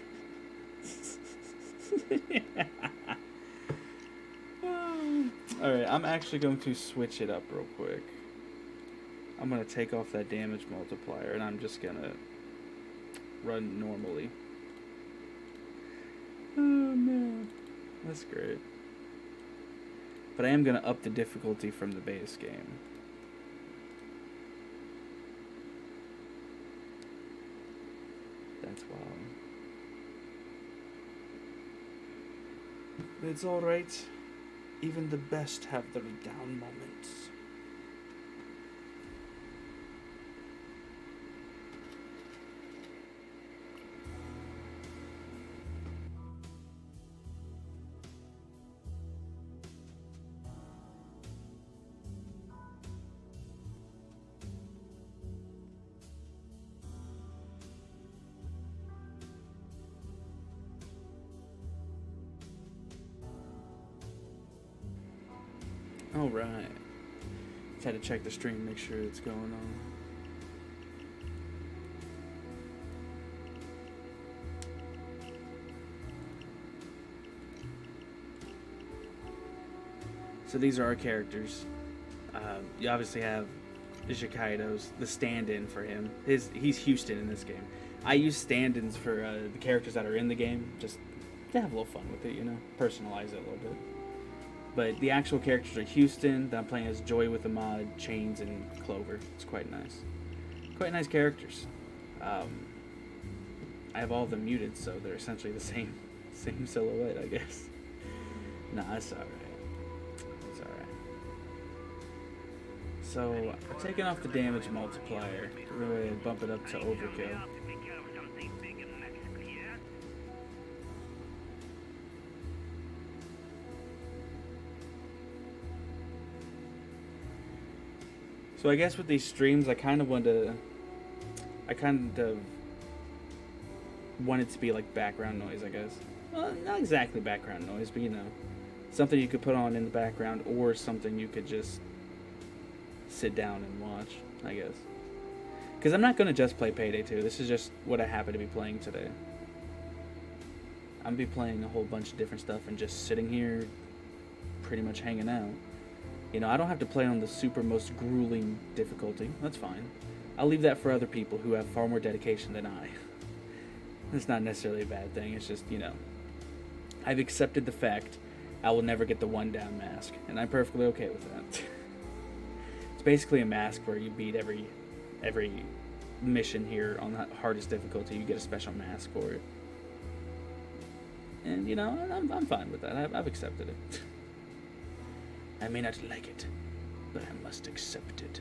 Alright, I'm actually going to switch it up real quick. I'm going to take off that damage multiplier and I'm just going to run normally. Oh man, that's great. But I am going to up the difficulty from the base game. That's wild. It's alright. Even the best have their down moments. All right. Just had to check the stream, make sure it's going on. So these are our characters. You obviously have Ishikaido's the stand-in for him. He's Houston in this game. I use stand-ins for the characters that are in the game, just to have a little fun with it, you know, personalize it a little bit. But the actual characters are Houston. That I'm playing as Joy with a mod, Chains, and Clover. It's quite nice. Quite nice characters. I have all of them muted, so they're essentially the same silhouette, I guess. Nah, it's alright. It's alright. So, I'm taking off the damage multiplier. We're going to bump it up to overkill. So I guess with these streams, I kind of want it to be like background noise, I guess. Well, not exactly background noise, but you know, something you could put on in the background, or something you could just sit down and watch, I guess. Because I'm not going to just play Payday 2. This is just what I happen to be playing today. I'm going to be playing a whole bunch of different stuff and just sitting here pretty much hanging out. You know, I don't have to play on the super most grueling difficulty. That's fine. I'll leave that for other people who have far more dedication than I. It's not necessarily a bad thing. It's just, you know, I've accepted the fact I will never get the one down mask, and I'm perfectly okay with that. It's basically a mask where you beat every mission here on the hardest difficulty. You get a special mask for it. And, you know, I'm fine with that. I've accepted it. I may not like it, but I must accept it.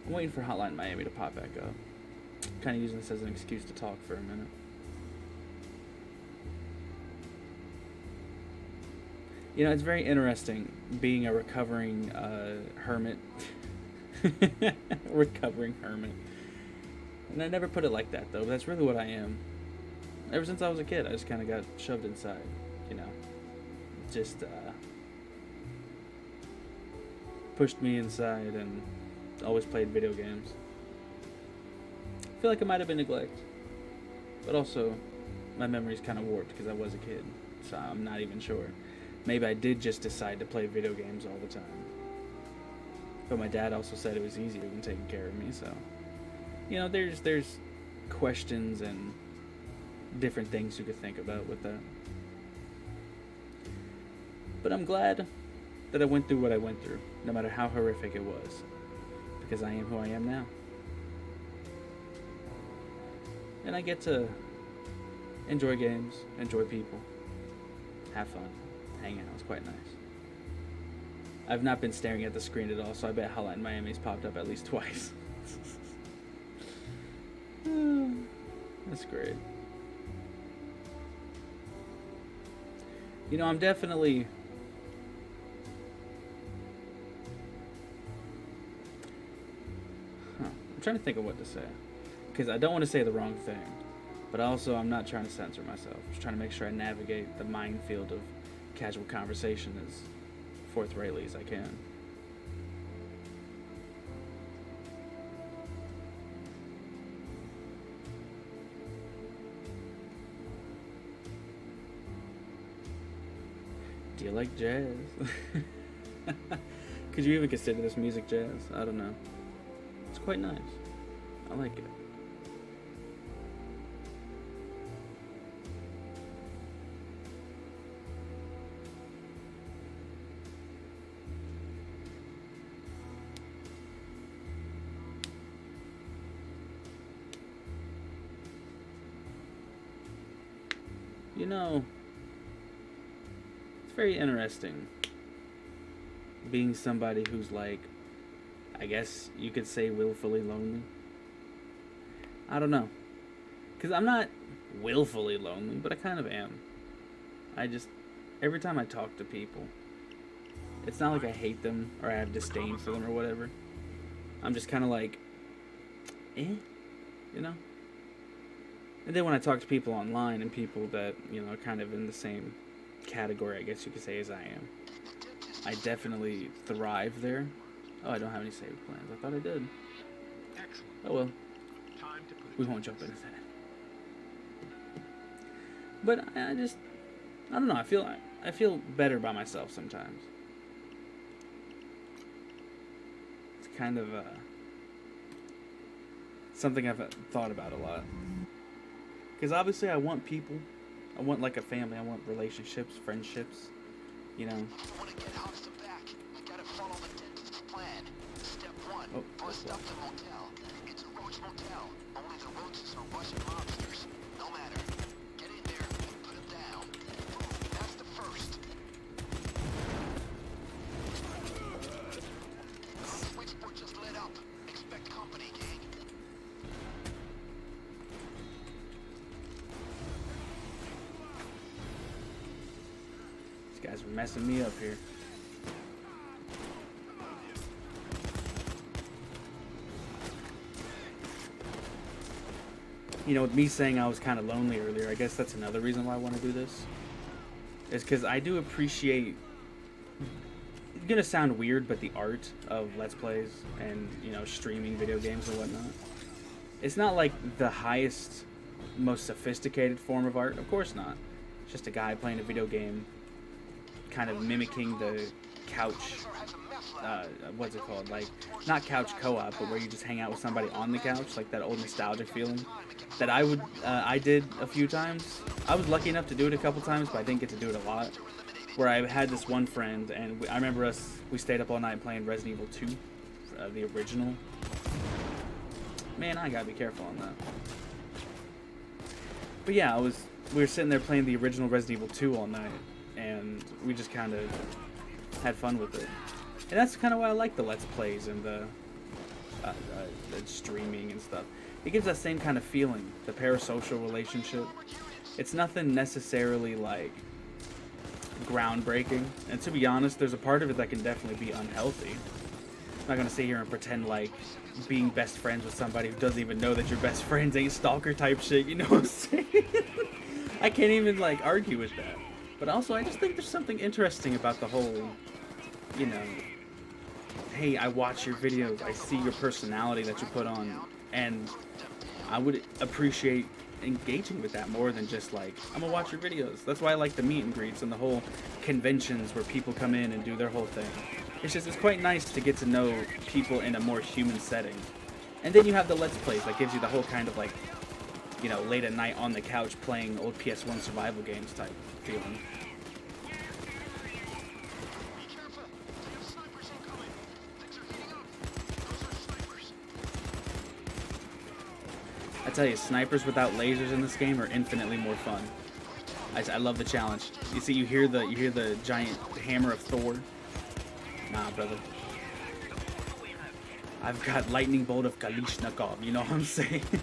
I'm waiting for Hotline Miami to pop back up. Kind of using this as an excuse to talk for a minute. You know, it's very interesting being a recovering hermit. Recovering hermit. And I never put it like that, though. But that's really what I am. Ever since I was a kid, I just kind of got shoved inside. You know, just pushed me inside and always played video games. I feel like it might have been neglect, but also my memory's kind of warped because I was a kid, so I'm not even sure. Maybe I did just decide to play video games all the time. But my dad also said it was easier than taking care of me, so you know, there's questions and different things you could think about with that. But I'm glad that I went through what I went through, no matter how horrific it was, because I am who I am now. And I get to enjoy games, enjoy people, have fun, hang out. It's quite nice. I've not been staring at the screen at all, so I bet Hotline Miami's popped up at least twice. That's great. You know, I'm definitely... I'm trying to think of what to say. Because I don't want to say the wrong thing. But also, I'm not trying to censor myself. I'm just trying to make sure I navigate the minefield of casual conversation as forthrightly as I can. Do you like jazz? Could you even consider this music jazz? I don't know. It's quite nice. I like it. you know, it's very interesting being somebody who's like, I guess you could say willfully lonely. I don't know. Because I'm not willfully lonely, but I kind of am. I just, every time I talk to people, it's not like I hate them or I have disdain for them or whatever. I'm just kind of like, you know? And then when I talk to people online and people that, you know, are kind of in the same category, I guess you could say, as I am, I definitely thrive there. Oh, I don't have any saved plans. I thought I did. Excellent. Oh well. Time to put it We to won't jump use. into that. But I just, I don't know. I feel better by myself sometimes. It's kind of something I've thought about a lot. Because obviously I want people. I want like a family. I want relationships, friendships. You know. If you want to get Hobson back, you gotta follow the dentist's plan. Step 1, Oh, bust that's up the motel. It's a roach motel. Only the roaches are Russian mobsters. No matter. Get in there and put them down. That's the first. Switchboard just lit up. Expect company, gang. These guys are messing me up here. You know, with me saying I was kind of lonely earlier, I guess that's another reason why I want to do this. Is because I do appreciate, it's gonna sound weird, but the art of Let's Plays and, you know, streaming video games and whatnot. It's not like the highest, most sophisticated form of art. Of course not. It's just a guy playing a video game, kind of mimicking the couch, what's it called? Like, not couch co-op, but where you just hang out with somebody on the couch, like that old nostalgic feeling that I did a few times. I was lucky enough to do it a couple times, but I didn't get to do it a lot. Where I had this one friend, and I remember we stayed up all night playing Resident Evil 2, the original. Man, I gotta be careful on that. But yeah, we were sitting there playing the original Resident Evil 2 all night, and we just kind of had fun with it. And that's kind of why I like the Let's Plays and the streaming and stuff. It gives that same kind of feeling, the parasocial relationship. It's nothing necessarily like groundbreaking, and to be honest, there's a part of it that can definitely be unhealthy. I'm not gonna sit here and pretend like being best friends with somebody who doesn't even know that you're best friends ain't stalker type shit, you know what I'm saying? I can't even like argue with that. But also, I just think there's something interesting about the whole, you know, hey, I watch your videos, I see your personality that you put on, and I would appreciate engaging with that more than just like, I'm gonna watch your videos. That's why I like the meet and greets and the whole conventions where people come in and do their whole thing. It's quite nice to get to know people in a more human setting. And then you have the Let's Plays that gives you the whole kind of like, you know, late at night on the couch playing old PS1 survival games type feeling. Be careful. They have snipers incoming. Things are heating up. Those are snipers. I tell you, snipers without lasers in this game are infinitely more fun. I love the challenge. You see, you hear the giant hammer of Thor. Nah, brother. I've got lightning bolt of Kalishnikov. You know what I'm saying? But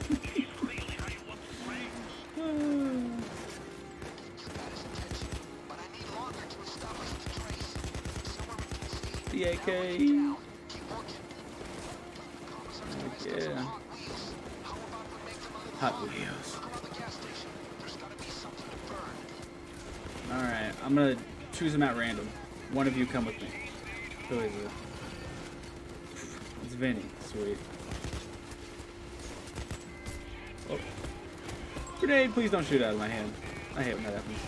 I need longer to establish the trace. Somewhere we can see. The AK. Keep working. Commissar's got Yeah. Hot Wheels. How about we make them a little Hot longer? Wheels. Look around the gas station. There's gotta be something to burn. Alright, I'm gonna choose them at random. One of you come with me. Who is it? It's Vinny. Sweet. Oh. Grenade, please don't shoot out of my hand. I hate when that happens.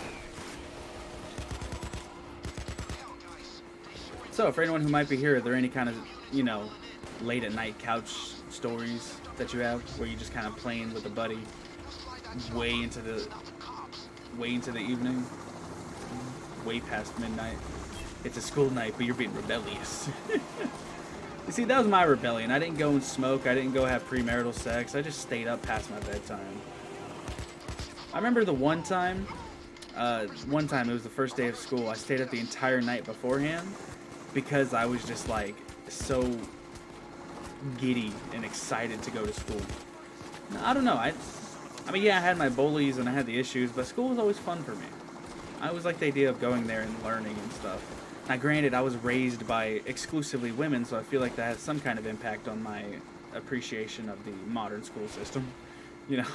So, for anyone who might be here, are there any kind of, you know, late at night couch stories that you have where you just kind of playing with a buddy way into the evening, way past midnight? It's a school night, but you're being rebellious. You see, that was my rebellion. I didn't go and smoke. I didn't go have premarital sex. I just stayed up past my bedtime. I remember the one time one time, it was the first day of school, I stayed up the entire night beforehand because I was just like so giddy and excited to go to school. I don't know, I mean, yeah, I had my bullies and I had the issues, but school was always fun for me. I always liked the idea of going there and learning and stuff. Now, granted, I was raised by exclusively women, so I feel like that has some kind of impact on my appreciation of the modern school system, you know.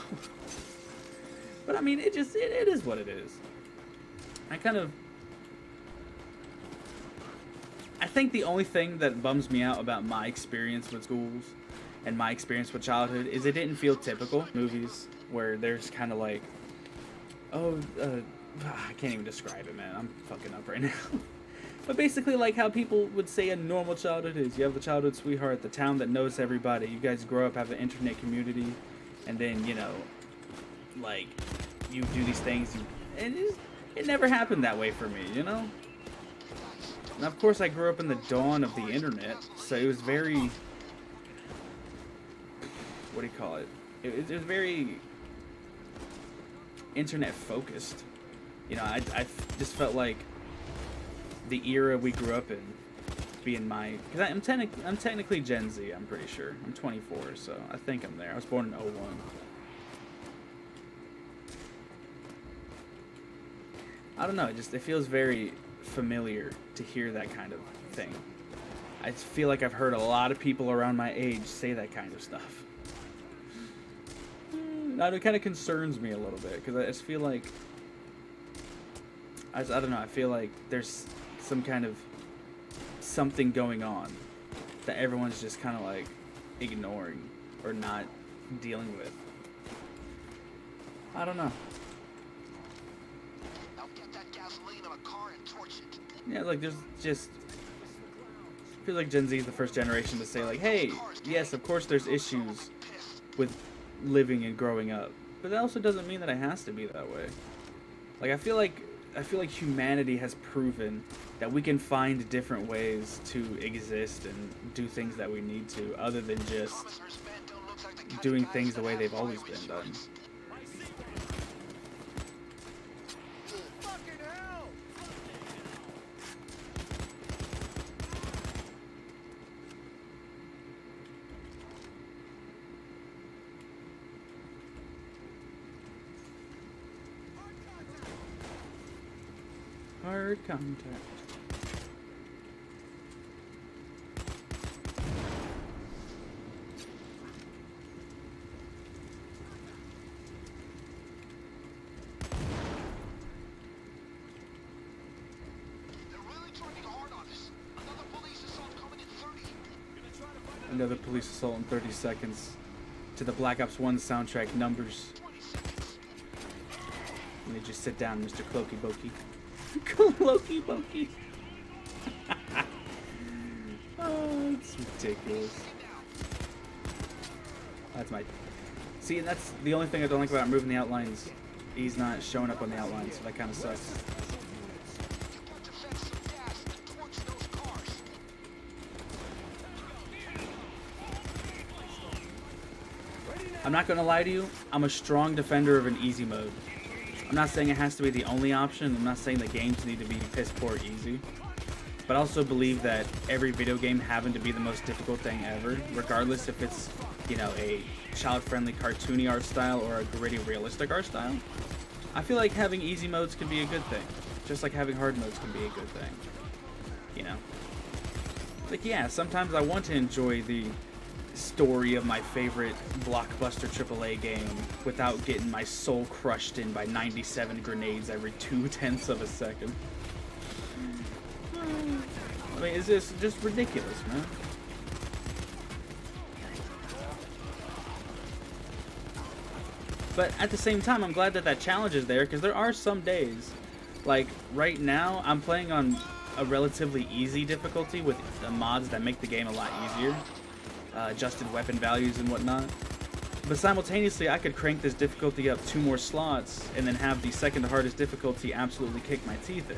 But I mean, it is what it is. I think the only thing that bums me out about my experience with schools and my experience with childhood is it didn't feel typical. Movies where there's kind of like, I can't even describe it, man. I'm fucking up right now. But basically, like how people would say a normal childhood is. You have the childhood sweetheart, the town that knows everybody. You guys grow up, have an internet community, and then, you know, like, you do these things. And it never happened that way for me, you know? And of course, I grew up in the dawn of the internet, so it was very... What do you call it? It was very internet-focused. You know, I just felt like the era we grew up in, being my... Because I'm technically Gen Z, I'm pretty sure. I'm 24, so I think I'm there. I was born in 01. I don't know, it feels very familiar to hear that kind of thing. I feel like I've heard a lot of people around my age say that kind of stuff. Now, it kind of concerns me a little bit, because I just feel like... I don't know, I feel like there's some kind of something going on that everyone's just kind of like ignoring or not dealing with. I don't know. Now get that gasoline in a car and torch it. Yeah, like there's just... I feel like Gen Z is the first generation to say like, hey, yes, of course there's issues with living and growing up, but that also doesn't mean that it has to be that way. Like, I feel like humanity has proven that we can find different ways to exist and do things that we need to, other than just doing things the way they've always been done. Hard contact. They're really turning hard on us. Another police assault coming in 30. Another police assault in 30 seconds. To the Black Ops 1 soundtrack numbers. 20 seconds. Let me just sit down, Mr. Cloaky Bokey. Cloaky Bokey. Oh, it's ridiculous. That's my... See, and that's the only thing I don't like about moving the outlines. He's not showing up on the outlines, so that kind of sucks. You've got to fetch some gas and torch those cars. I'm not going to lie to you, I'm a strong defender of an easy mode. I'm not saying it has to be the only option, I'm not saying the games need to be piss poor easy. But I also believe that every video game having to be the most difficult thing ever, regardless if it's, you know, a child-friendly cartoony art style or a gritty realistic art style, I feel like having easy modes can be a good thing. Just like having hard modes can be a good thing. You know? Like, yeah, sometimes I want to enjoy the story of my favorite blockbuster AAA game without getting my soul crushed in by 97 grenades every 0.2 of a second. I mean, it's just ridiculous, man. But at the same time, I'm glad that that challenge is there, because there are some days, like right now, I'm playing on a relatively easy difficulty with the mods that make the game a lot easier. Adjusted weapon values and whatnot. But simultaneously, I could crank this difficulty up 2 more slots and then have the second hardest difficulty absolutely kick my teeth in.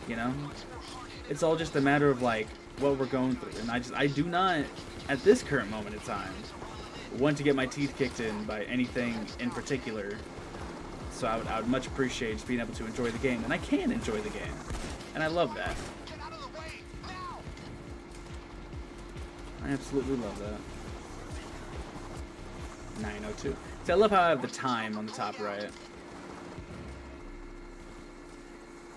You know? It's all just a matter of like what we're going through. And I do not, at this current moment in time, want to get my teeth kicked in by anything in particular. So I would much appreciate just being able to enjoy the game, and I can enjoy the game, and I love that. Get out of the way, now! I absolutely love that. 902. See, I love how I have the time on the top right.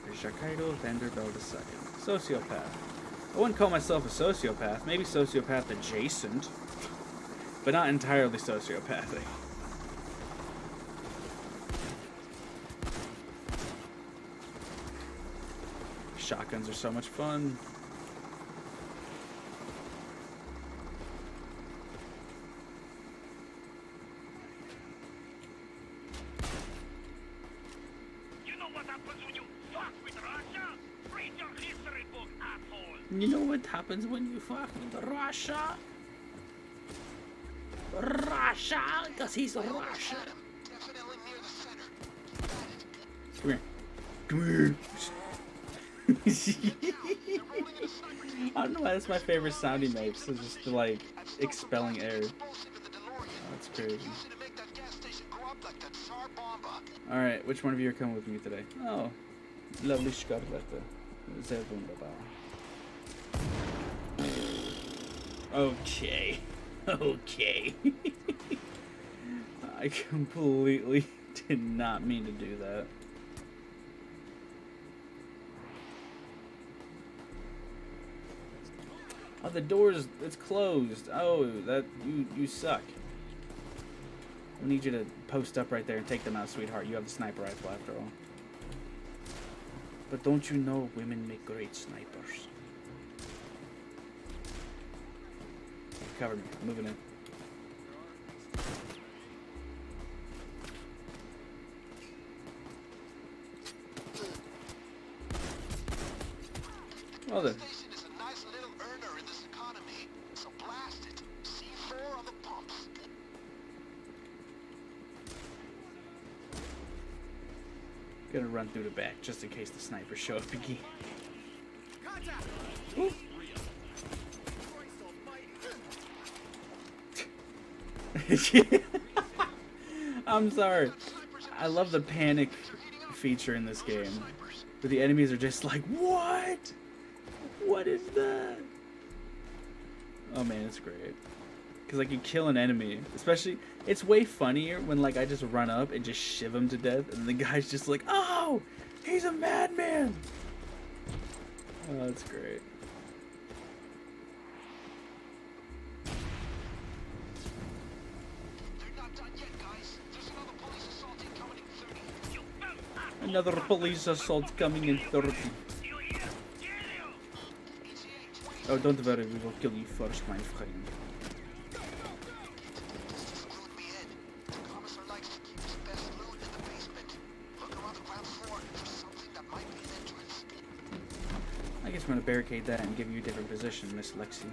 Ricardo Vanderbilt II. Sociopath. I wouldn't call myself a sociopath. Maybe sociopath adjacent, but not entirely sociopathic. Shotguns are so much fun. You know what happens when you fuck with Russia? Read your history book, asshole! You know what happens when you fuck with Russia? Russia, because he's a Russian. Definitely near the center. Come here. Come here. I don't know why that's my favorite sound he makes. Is just like expelling air. Oh, that's crazy. Alright, which one of you are coming with me today? Oh, lovely Scarletta. Sehr wunderbar. Okay. Okay. I completely did not mean to do that. Oh, the door's, it's closed. Oh, that, you suck. I need you to post up right there and take them out, sweetheart. You have the sniper rifle after all. But don't you know women make great snipers? Cover me. I'm moving in. Well then. Station is a nice little earner in this economy, so blast it. C4 on the pumps. Gonna run through the back just in case the snipers show up again. I'm sorry. I love the panic feature in this game. Where the enemies are just like, what? What is that? Oh man, it's great. Because like you kill an enemy, especially, it's way funnier when like I just run up and just shiv him to death and the guy's just like, oh, he's a madman. Oh, that's great. Another police assault coming in 30. Oh, don't worry, we will kill you first, my friend. I guess I'm gonna barricade that and give you a different position, Miss Lexi.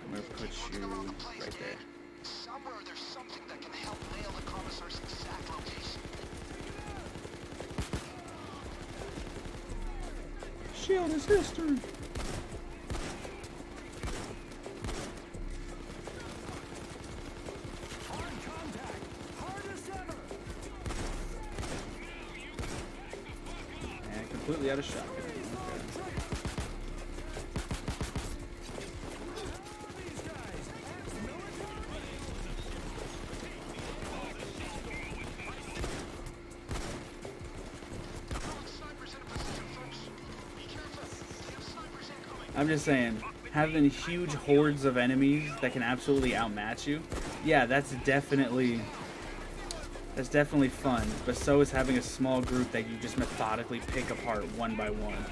I'm gonna put you right there. Somewhere there's something that can help nail the commissar's exact location. Shield is history. And completely out of shot. Okay. I'm just saying, having huge hordes of enemies that can absolutely outmatch you, yeah, that's definitely fun. But so is having a small group that you just methodically pick apart one by one.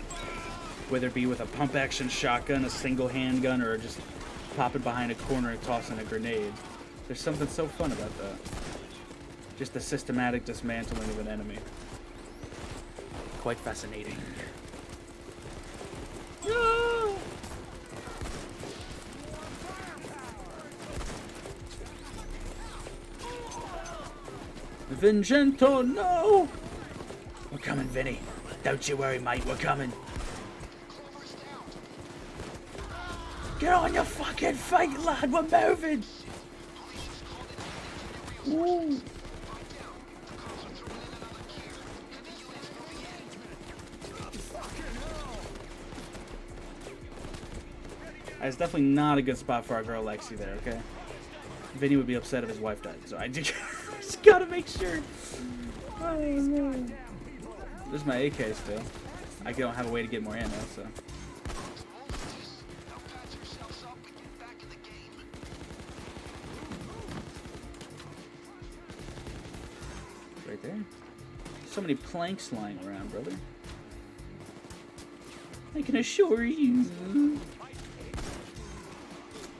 Whether it be with a pump action shotgun, a single handgun, or just popping behind a corner and tossing a grenade. There's something so fun about that. Just the systematic dismantling of an enemy. Quite fascinating. No! Vincento, no! We're coming, Vinny. Don't you worry, mate. We're coming. Get on your fucking feet, lad. We're moving. Ooh. It's definitely not a good spot for our girl Lexi there, okay? Vinny would be upset if his wife died, so I just gotta make sure. Oh, no. There's my AK still. I don't have a way to get more ammo, so. Now patch yourselves up and get back in the game. Right there. So many planks lying around, brother. I can assure you.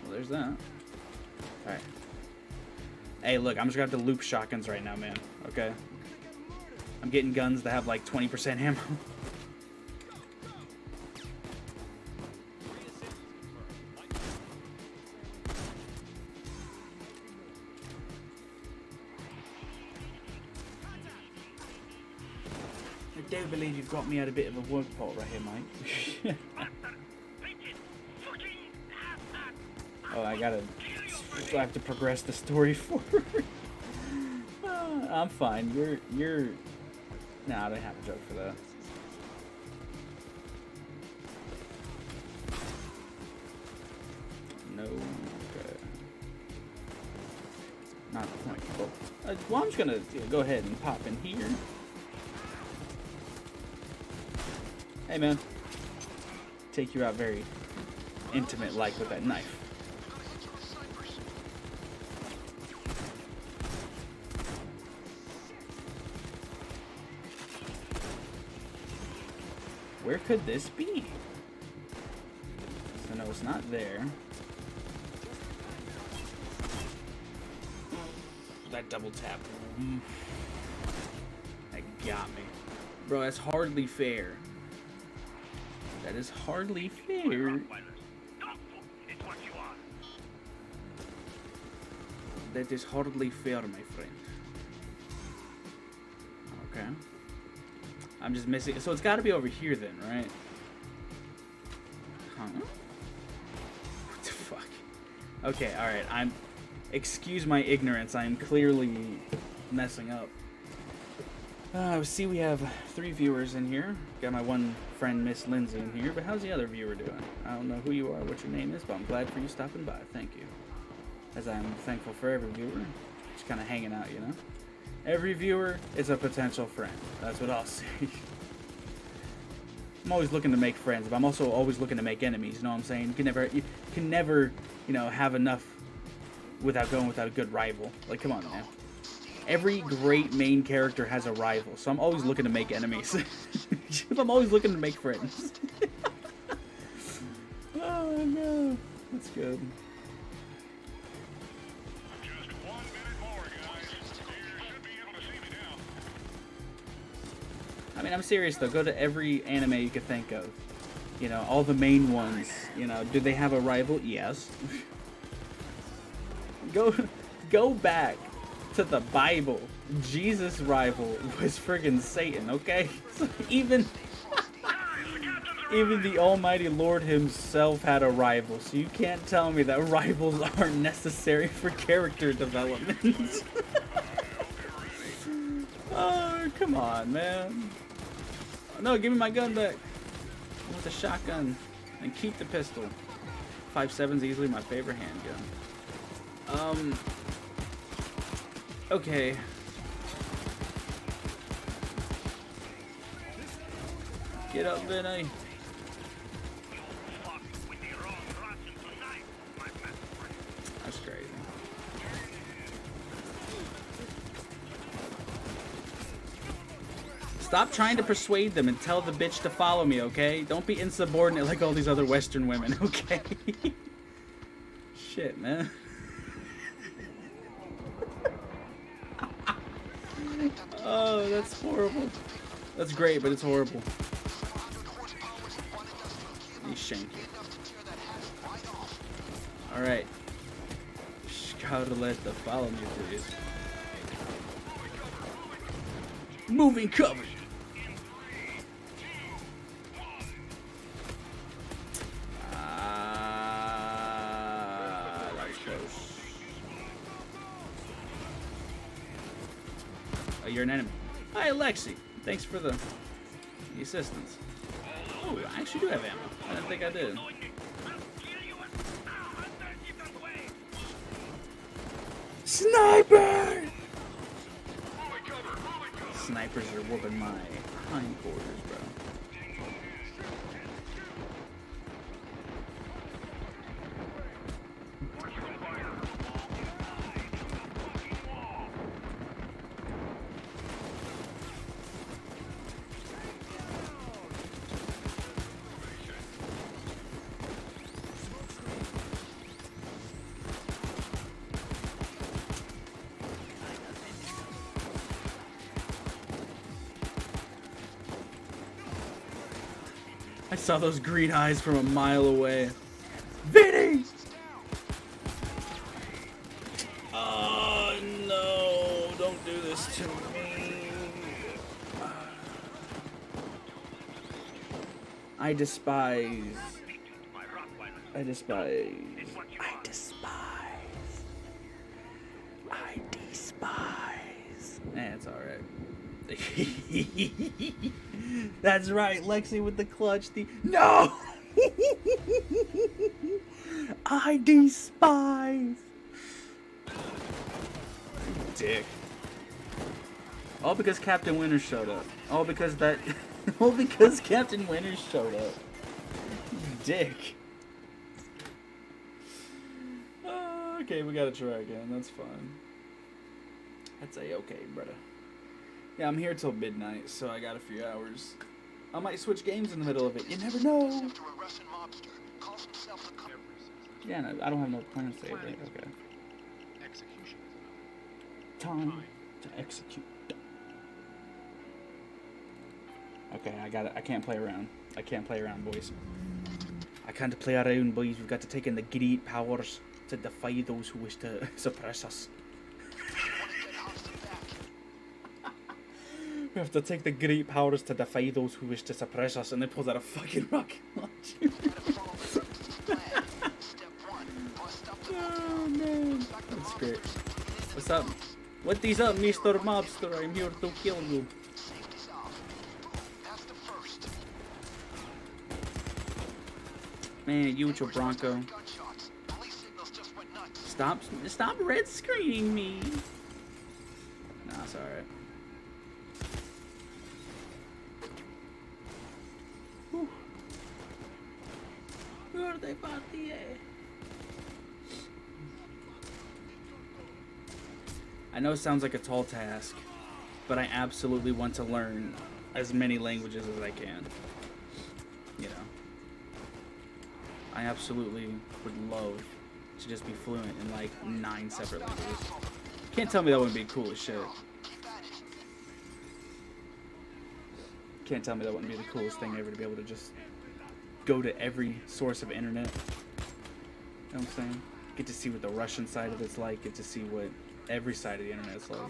Well, there's that. Alright. Hey, look, I'm just gonna have to loop shotguns right now, man. Okay? I'm getting guns that have like 20% ammo. I do believe you've got me at a bit of a work pot right here, mate. Oh, I have to progress the story forward. I'm fine. You're. Nah, I don't have a joke for that. No. Okay. Not the point. Well, I'm just gonna go ahead and pop in here. Hey, man. Take you out very intimate, like with that knife. Where could this be? So no, it's not there. That double tap. That got me. Bro, that's hardly fair. That is hardly fair. That is hardly fair, my friend. Okay. I'm just missing. So it's got to be over here then, right? Huh? What the fuck? Okay, alright. Excuse my ignorance. I'm clearly messing up. See, we have 3 viewers in here. Got my one friend, Miss Lindsay, in here. But how's the other viewer doing? I don't know who you are, what your name is, but I'm glad for you stopping by. Thank you. As I'm thankful for every viewer. Just kind of hanging out, you know? Every viewer is a potential friend. That's what I'll say. I'm always looking to make friends, but I'm also always looking to make enemies. You know what I'm saying? You can never, you know, have enough without going without a good rival. Like, come on, man. Every great main character has a rival, so I'm always looking to make enemies. I'm always looking to make friends. Oh no, that's good. Just 1 minute more, guys. You should be able to see me now. I mean, I'm serious though. Go to every anime you could think of. You know, all the main ones. You know, do they have a rival? Yes. Go back to the Bible. Jesus' rival was friggin' Satan, okay? So even the almighty Lord himself had a rival, so you can't tell me that rivals aren't necessary for character development. Oh, come on, man. No, give me my gun back. I want the shotgun. And keep the pistol. 5.7's easily my favorite handgun. Okay. Get up, Vinny. That's crazy. Stop trying to persuade them and tell the bitch to follow me, okay? Don't be insubordinate like all these other Western women, okay? Shit, man. Oh, that's horrible. That's great, but it's horrible. You shank it. Alright. Scout-aletta, follow me, please. Moving cover! That was close. Oh, you're an enemy. Hi, Alexi. Thanks for the assistance. Oh, I actually do have ammo. I didn't think I did. Sniper! Snipers are whooping my hindquarters, bro. I saw those green eyes from a mile away. Vinny! Oh no, don't do this to me. I despise. I despise. I despise. I despise. Eh, it's alright. That's right, Lexi with the clutch. No! I despise. Dick. All because Captain Winters showed up. All because that. All because Captain Winters showed up. Dick. Okay, we gotta try again. That's fine. I'd say okay, brother. Yeah, I'm here till midnight, so I got a few hours. I might switch games in the middle of it. You never know. Yeah, no, I don't have no plans to save, right? Okay. Execution is Time to execute. Okay, I got it. I can't play around. I can't play around, boys. I can't play around, boys. We've got to take in the great powers to defy those who wish to suppress us. We have to take the great powers to defy those who wish to suppress us, and they pulls out a fucking rocket launcher. Oh man, that's great. What's up? What is up, Mr. Mobster? I'm here to kill you. Man, you with your Bronco. Stop red screening me. Nah, it's alright. Where are they party? I know it sounds like a tall task, but I absolutely want to learn as many languages as I can. You know, I absolutely would love to just be fluent in like 9 separate languages. Can't tell me that wouldn't be cool as shit. Can't tell me that wouldn't be the coolest thing ever to be able to just go to every source of internet. You know what I'm saying? Get to see what the Russian side of it's like. Get to see what every side of the internet is like.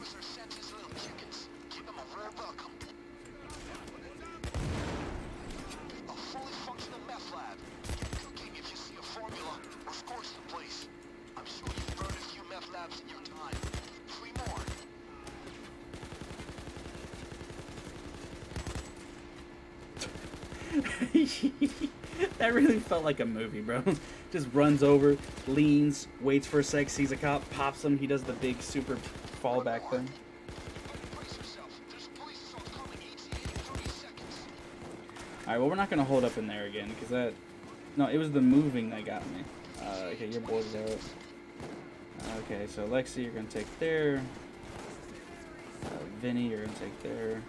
That really felt like a movie, bro. Just runs over, leans, waits for a sec, sees a cop, pops him. He does the big super fallback thing. Alright, well, we're not going to hold up in there again, because that... No, it was the moving that got me. Okay, your board's out. Okay, so Lexi, you're going to take there. Vinny, you're going to take there.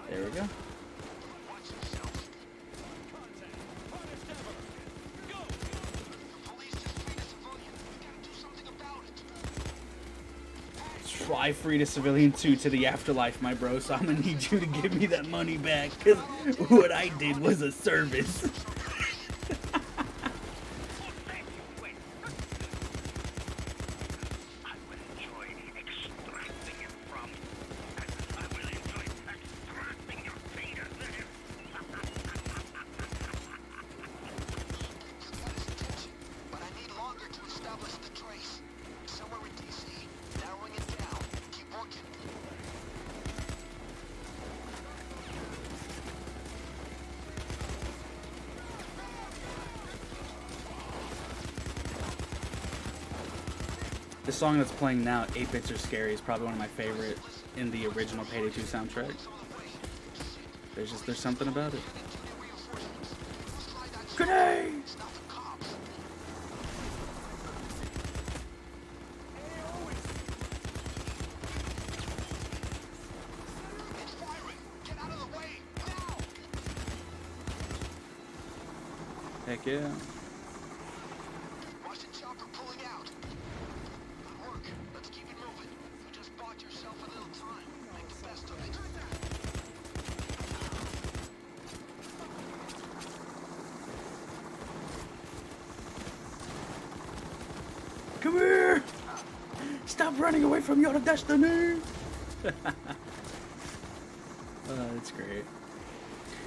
There we go. Try free to civilian 2 to the afterlife, my bro, so I'm gonna need you to give me that money back, because what I did was a service. song that's playing now, 8 Bits Are Scary, is probably one of my favorite in the original Payday 2 soundtrack. There's something about it. Grenade! Heck yeah. Russian chopper pulling out. Good work. Let's keep it moving. You just bought yourself a little time. Make the best of it. Come here! Stop running away from your destiny! That's great.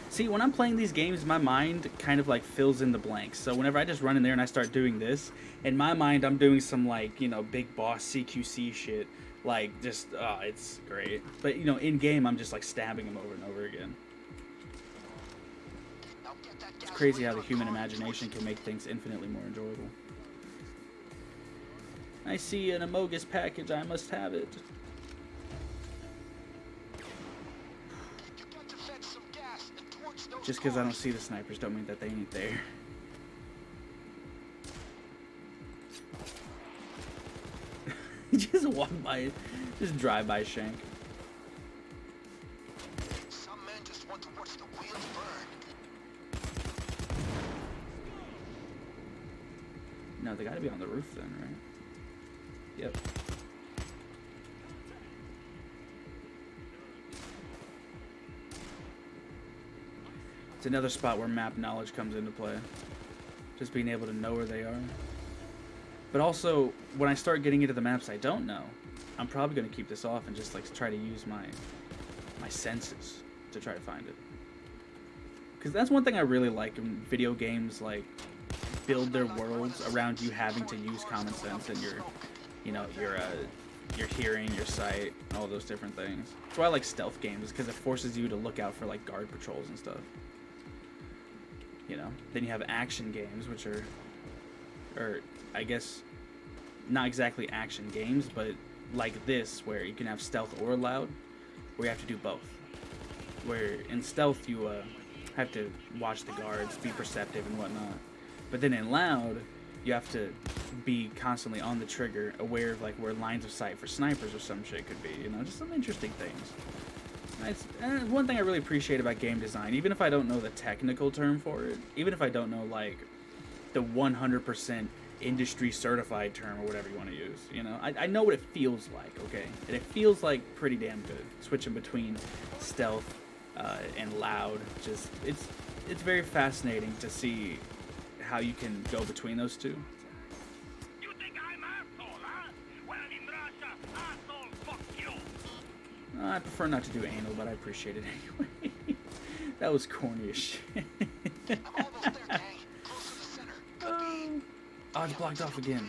See, when I'm playing these games, my mind kind of like fills in the blanks. So whenever I just run in there and I start doing this, in my mind I'm doing some like, you know, big boss CQC shit. Like just, it's great. But you know, in game I'm just like stabbing him over and over again. It's crazy how the human imagination can make things infinitely more enjoyable. I see an Amogus package, I must have it. Just because I don't see the snipers don't mean that they ain't there. Just walk by, just drive by Shank. Some men just want to watch the wheels burn. No, they gotta be on the roof then, right? Yep. It's another spot where map knowledge comes into play. Just being able to know where they are. But also, when I start getting into the maps I don't know, I'm probably going to keep this off and just like try to use my senses to try to find it. Because that's one thing I really like in video games, like build their worlds around you having to use common sense and your hearing, your sight, all those different things. That's why I like stealth games, because it forces you to look out for like guard patrols and stuff. You know, then you have action games, which are, or I guess, not exactly action games, but like this, where you can have stealth or loud, where you have to do both. Where in stealth you have to watch the guards, be perceptive and whatnot, but then in loud you have to be constantly on the trigger, aware of like where lines of sight for snipers or some shit could be. You know, just some interesting things. And one thing I really appreciate about game design, even if I don't know the technical term for it, even if I don't know like the 100% industry certified term or whatever you want to use, you know, I know what it feels like, okay? And it feels like pretty damn good. Switching between stealth and loud, just it's very fascinating to see how you can go between those two. You think I'm asshole, huh? Well, in Russia, asshole, fuck you. I prefer not to do anal, but I appreciate it anyway. That was corny as shit. I'm almost there, gang. Close to the center. Could be. Oh, it's blocked off again.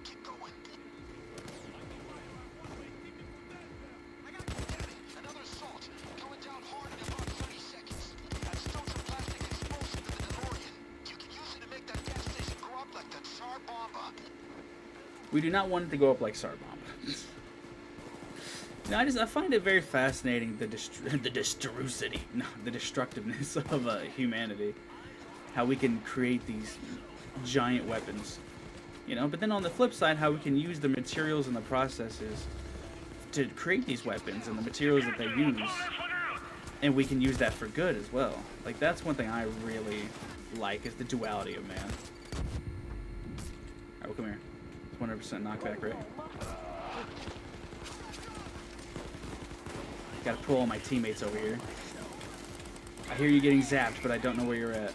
Keep going. Damn it, another assault. Going down hard in about 30 seconds. I've stowed some plastic explosive in the DeLorean. You can use it to make that gas station go up like the Tsar Bomba. We do not want it to go up like Tsar Bomba. No, I find it very fascinating the destructiveness of humanity. How we can create these giant weapons, you know. But then on the flip side, how we can use the materials and the processes to create these weapons and the materials that they use, and we can use that for good as well. Like that's one thing I really like, is the duality of man. Alright, well, come here. It's 100% knockback, right? Gotta pull all my teammates over here. I hear you getting zapped, but I don't know where you're at.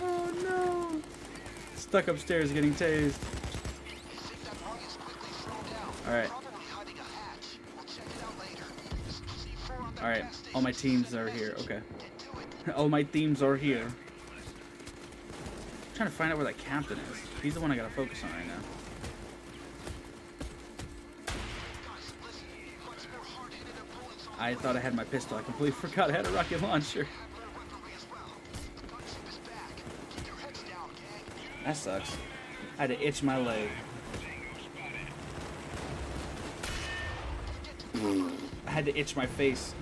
Oh no! Stuck upstairs getting tased. Alright. Alright, all my teams are here. Okay. All my teams are here. I'm trying to find out where that captain is. He's the one I gotta focus on right now. I thought I had my pistol. I completely forgot I had a rocket launcher. That sucks. I had to itch my leg. I had to itch my face.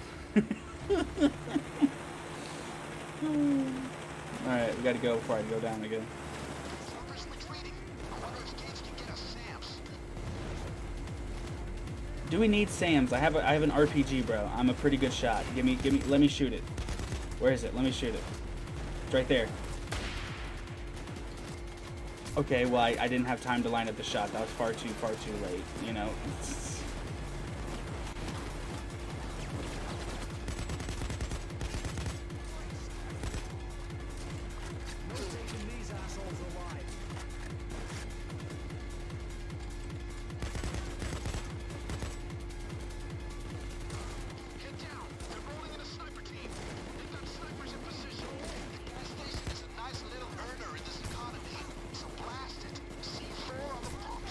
Alright, we gotta go before I go down again. Silver's retreating. I wonder if Gates can get us Sam's. Do we need Sam's? I have an RPG, bro. I'm a pretty good shot. Let me shoot it. Where is it? Let me shoot it. It's right there. Okay, well, I didn't have time to line up the shot. That was far too late, you know? Get down. They're rolling in a sniper team. They've got snipers in position. The gas station is a nice little earner in this economy. So blast it. C4 on the pump.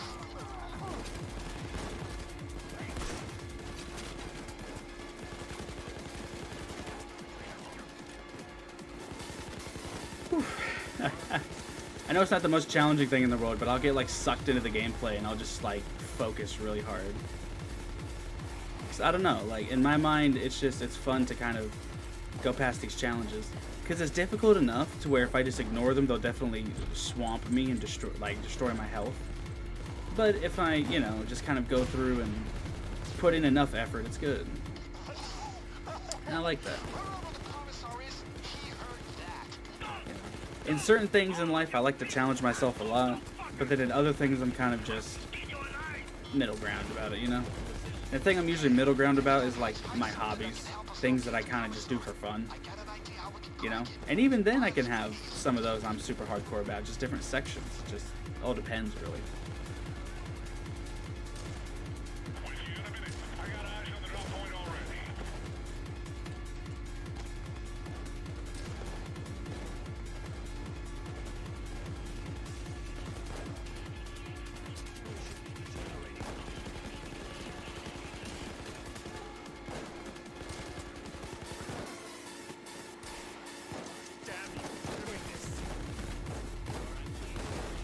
I know it's not the most challenging thing in the world, but I'll get like sucked into the gameplay and I'll just like focus really hard. 'Cause I don't know, like in my mind, it's fun to kind of go past these challenges. Because it's difficult enough to where if I just ignore them, they'll definitely swamp me and destroy my health. But if I, you know, just kind of go through and put in enough effort, it's good. And I like that. Wherever the commissar is, he heard that. In certain things in life, I like to challenge myself a lot, but then in other things, I'm kind of just middle ground about it, you know? The thing I'm usually middle ground about is like my hobbies, things that I kind of just do for fun, you know? And even then, I can have some of those I'm super hardcore about, just different sections. It just all depends, really. I got eyes on the drop point already.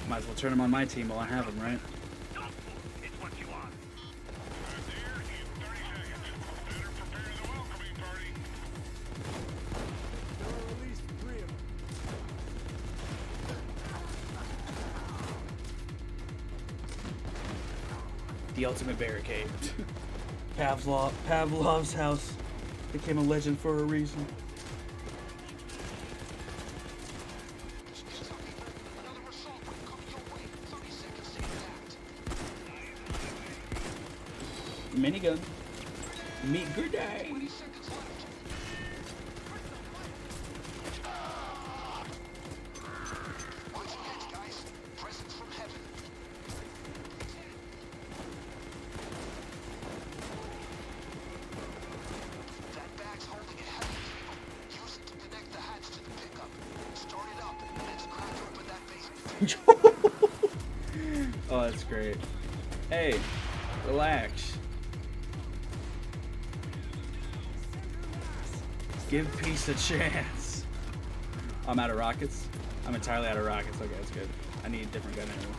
Might as well turn them on my team while I have them, right? It's what you want. I'm there in 30 seconds. Better prepare the welcoming party. There are at least 3 of them. The ultimate barricade. Pavlov's house became a legend for a reason. Another assault wave coming your way. 30 seconds to impact. Minigun. Meat grenade. 20 seconds left. Watch your heads, guys. Presents from heaven. That bag's holding a heavy cable. Use it to connect the hatch to the pickup. Start it up, and let's crack open that basement. Oh, that's great. Hey, relax. Give peace a chance. I'm out of rockets. I'm entirely out of rockets. Okay, that's good. I need a different gun anyway.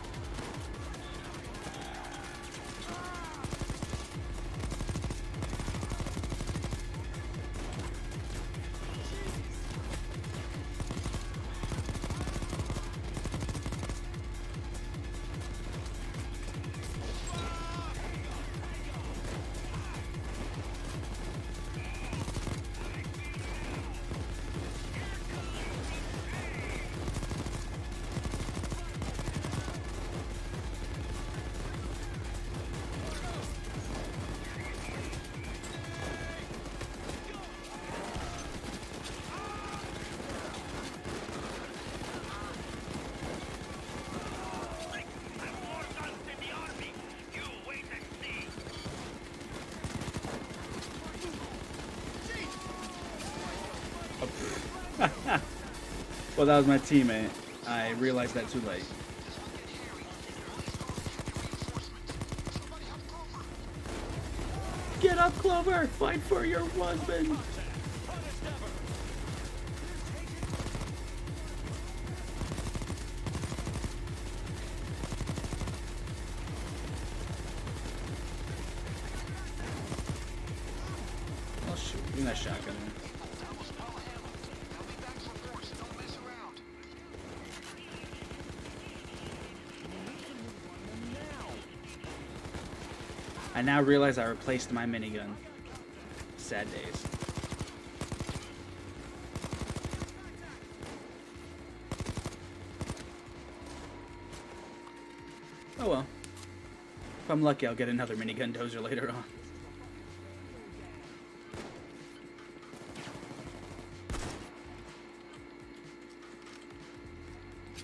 Well, that was my teammate. I realized that too late. Get up, Clover! Fight for your husband! me that shotgun. Man. That was well handled. They'll be back for more, so don't mess around. I now realize I replaced my minigun. Sad days. Oh well. If I'm lucky, I'll get another minigun dozer later on.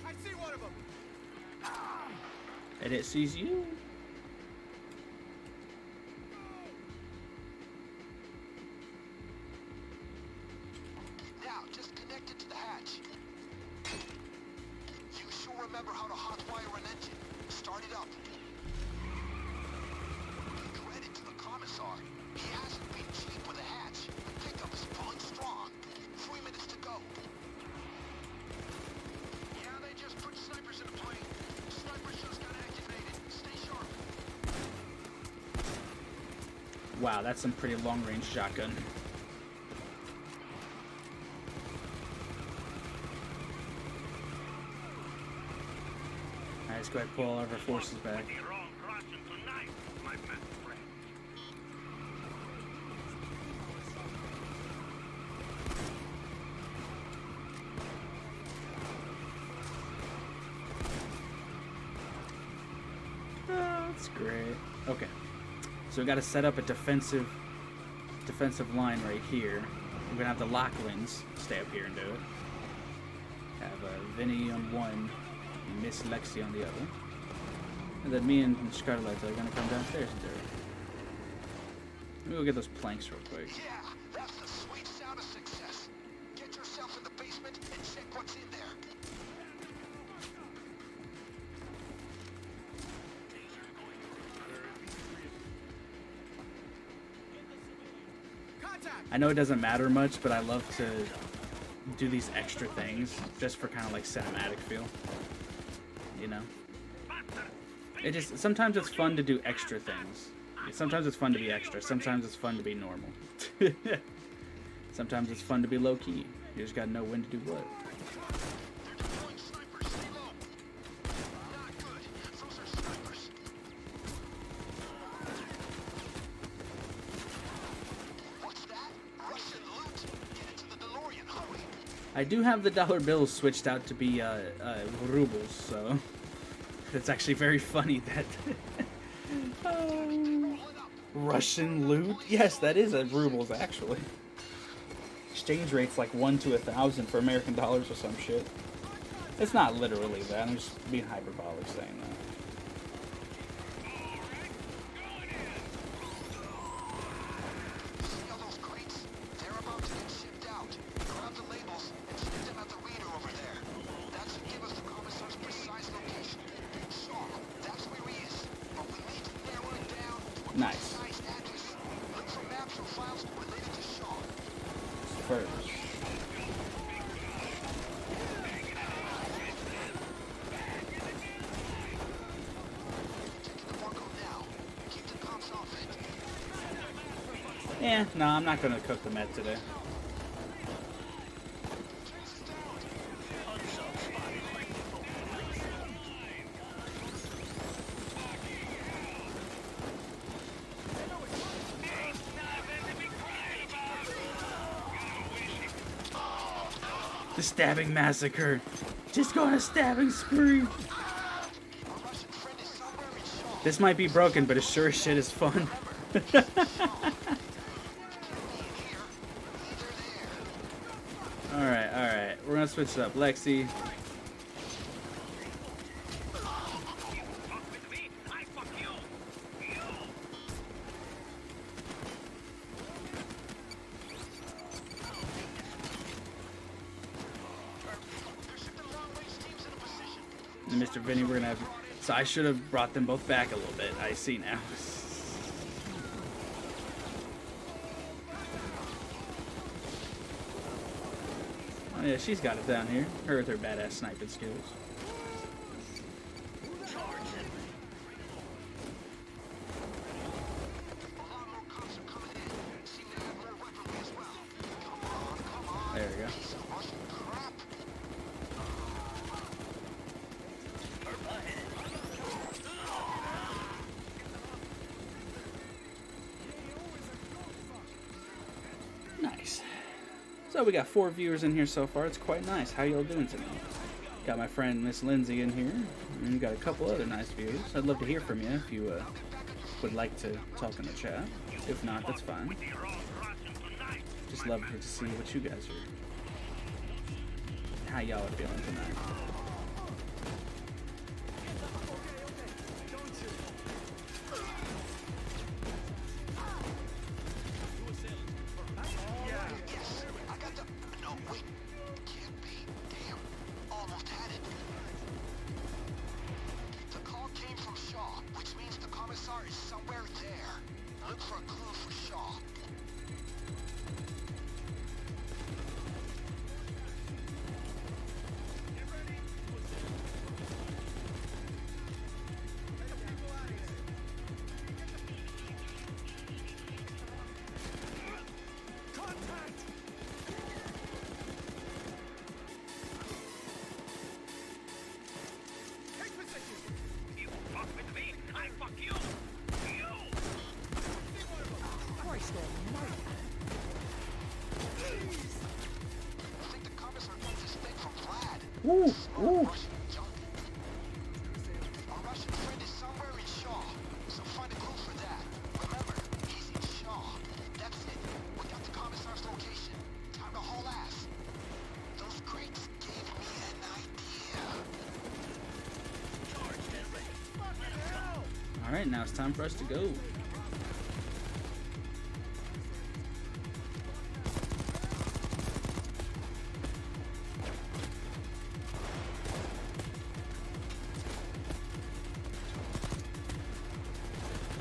I see one of them. And it sees you. Now, just connect it to the hatch. You sure remember how to hotwire an engine. Start it up. Credit to the commissar. He hasn't been cheap with a hatch. Pickup is pulling strong. 3 minutes to go. Yeah, they just put snipers in the plane. Snipers just got activated. Stay sharp. Wow, that's some pretty long-range shotgun. Alright, let's go ahead and pull all of our forces back. Oh, that's great. Okay. So we got to set up a defensive line right here. We're gonna have the Lachlan's stay up here and do it. Have Vinny on one, and Miss Lexi on the other, and then me and Scarlett are gonna come downstairs and do it. Let me go get those planks real quick. Yeah, that's the sweet sound of success. Get yourself in the basement and check what's in there. I know it doesn't matter much, but I love to do these extra things just for kind of like cinematic feel. You know? It just sometimes it's fun to do extra things. Sometimes it's fun to be extra. Sometimes it's fun to be normal. Sometimes it's fun to be low key. You just gotta know when to do what. They're deploying snipers. Stay low. Not good. Those are snipers. What's that? Russian loot? Get into the DeLorean. Hurry. I do have the dollar bills switched out to be rubles, so it's actually very funny that Russian loot. Yes, that is a rubles actually. Exchange rate's like 1 to 1,000 for American dollars or some shit. It's not literally that. I'm just being hyperbolic saying that. See all those crates? They're about to get shipped out. Grab the labels and stick them at the reader over there. That should give us the commissar's precise location. Shaw, that's where he is. But we need to narrow it down to a Nice. precise address. Look for maps or files related to Shaw. First. Taking the Marco now. Keep the comms off it. Yeah, no, I'm not gonna cook the Met today. The stabbing massacre. Just go on a stabbing spree. Our Russian friend is somewhere in Shaw. This might be broken, but it sure as shit is fun. Alright, alright. We're gonna switch it up. Lexi. And Mr. Vinny, we're gonna have. So I should have brought them both back a little bit. I see now. Oh yeah, she's got it down here. Her with her badass sniping skills. A lot more cops are coming in. Seem to have more weaponry as well. There we go. Piece of Russian crap. Nice. So we got 4 viewers in here so far. It's quite nice. How y'all doing tonight? Got my friend Miss Lindsay in here. And we got a couple other nice viewers. I'd love to hear from you if you would like to talk in the chat. If not, that's fine. Just love to see what you guys are, how y'all are feeling tonight. Yes, I got the... No, wait. Can't be. Damn. Almost had it. The call came from Shaw, which means the commissar is somewhere there. Look for a clue for Shaw. I think the commissar got this thing from Vlad. Ooh, ooh. Russian junk. Our Russian friend is somewhere in Shaw, so find a clue for that. Remember, he's in Shaw. That's it. We got the commissar's location. Time to haul ass. Those crates gave me an idea. Alright, now it's time for us to go.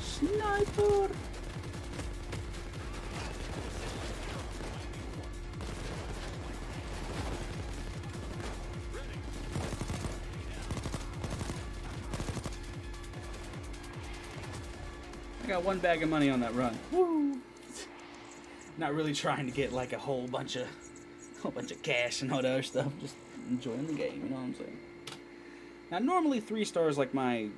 Sniper! I got 1 bag of money on that run. Woo! Not really trying to get like a whole bunch of cash and all that other stuff. Just enjoying the game, you know what I'm saying? Now, normally 3 stars like my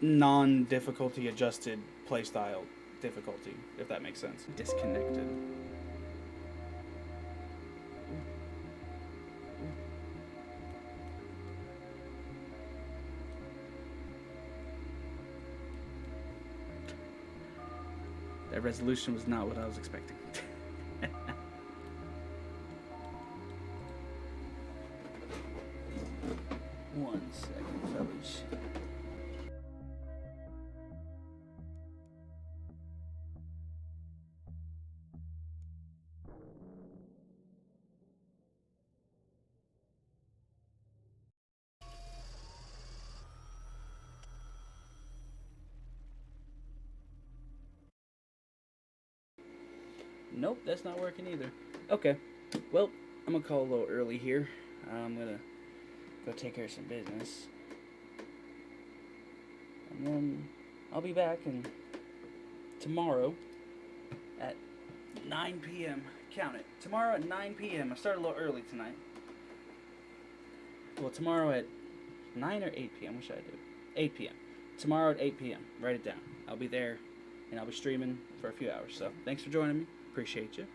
non-difficulty adjusted playstyle difficulty, if that makes sense. Disconnected. That resolution was not what I was expecting. One second, fellas. Nope, that's not working either. Okay, well, I'm gonna call a little early here. I'm gonna go take care of some business. And then I'll be back and tomorrow at 9 p.m. Count it. Tomorrow at 9 p.m. I started a little early tonight. Well, tomorrow at 9 or 8 p.m. What should I do? 8 p.m. Tomorrow at 8 p.m. Write it down. I'll be there and I'll be streaming for a few hours. So thanks for joining me. Appreciate you.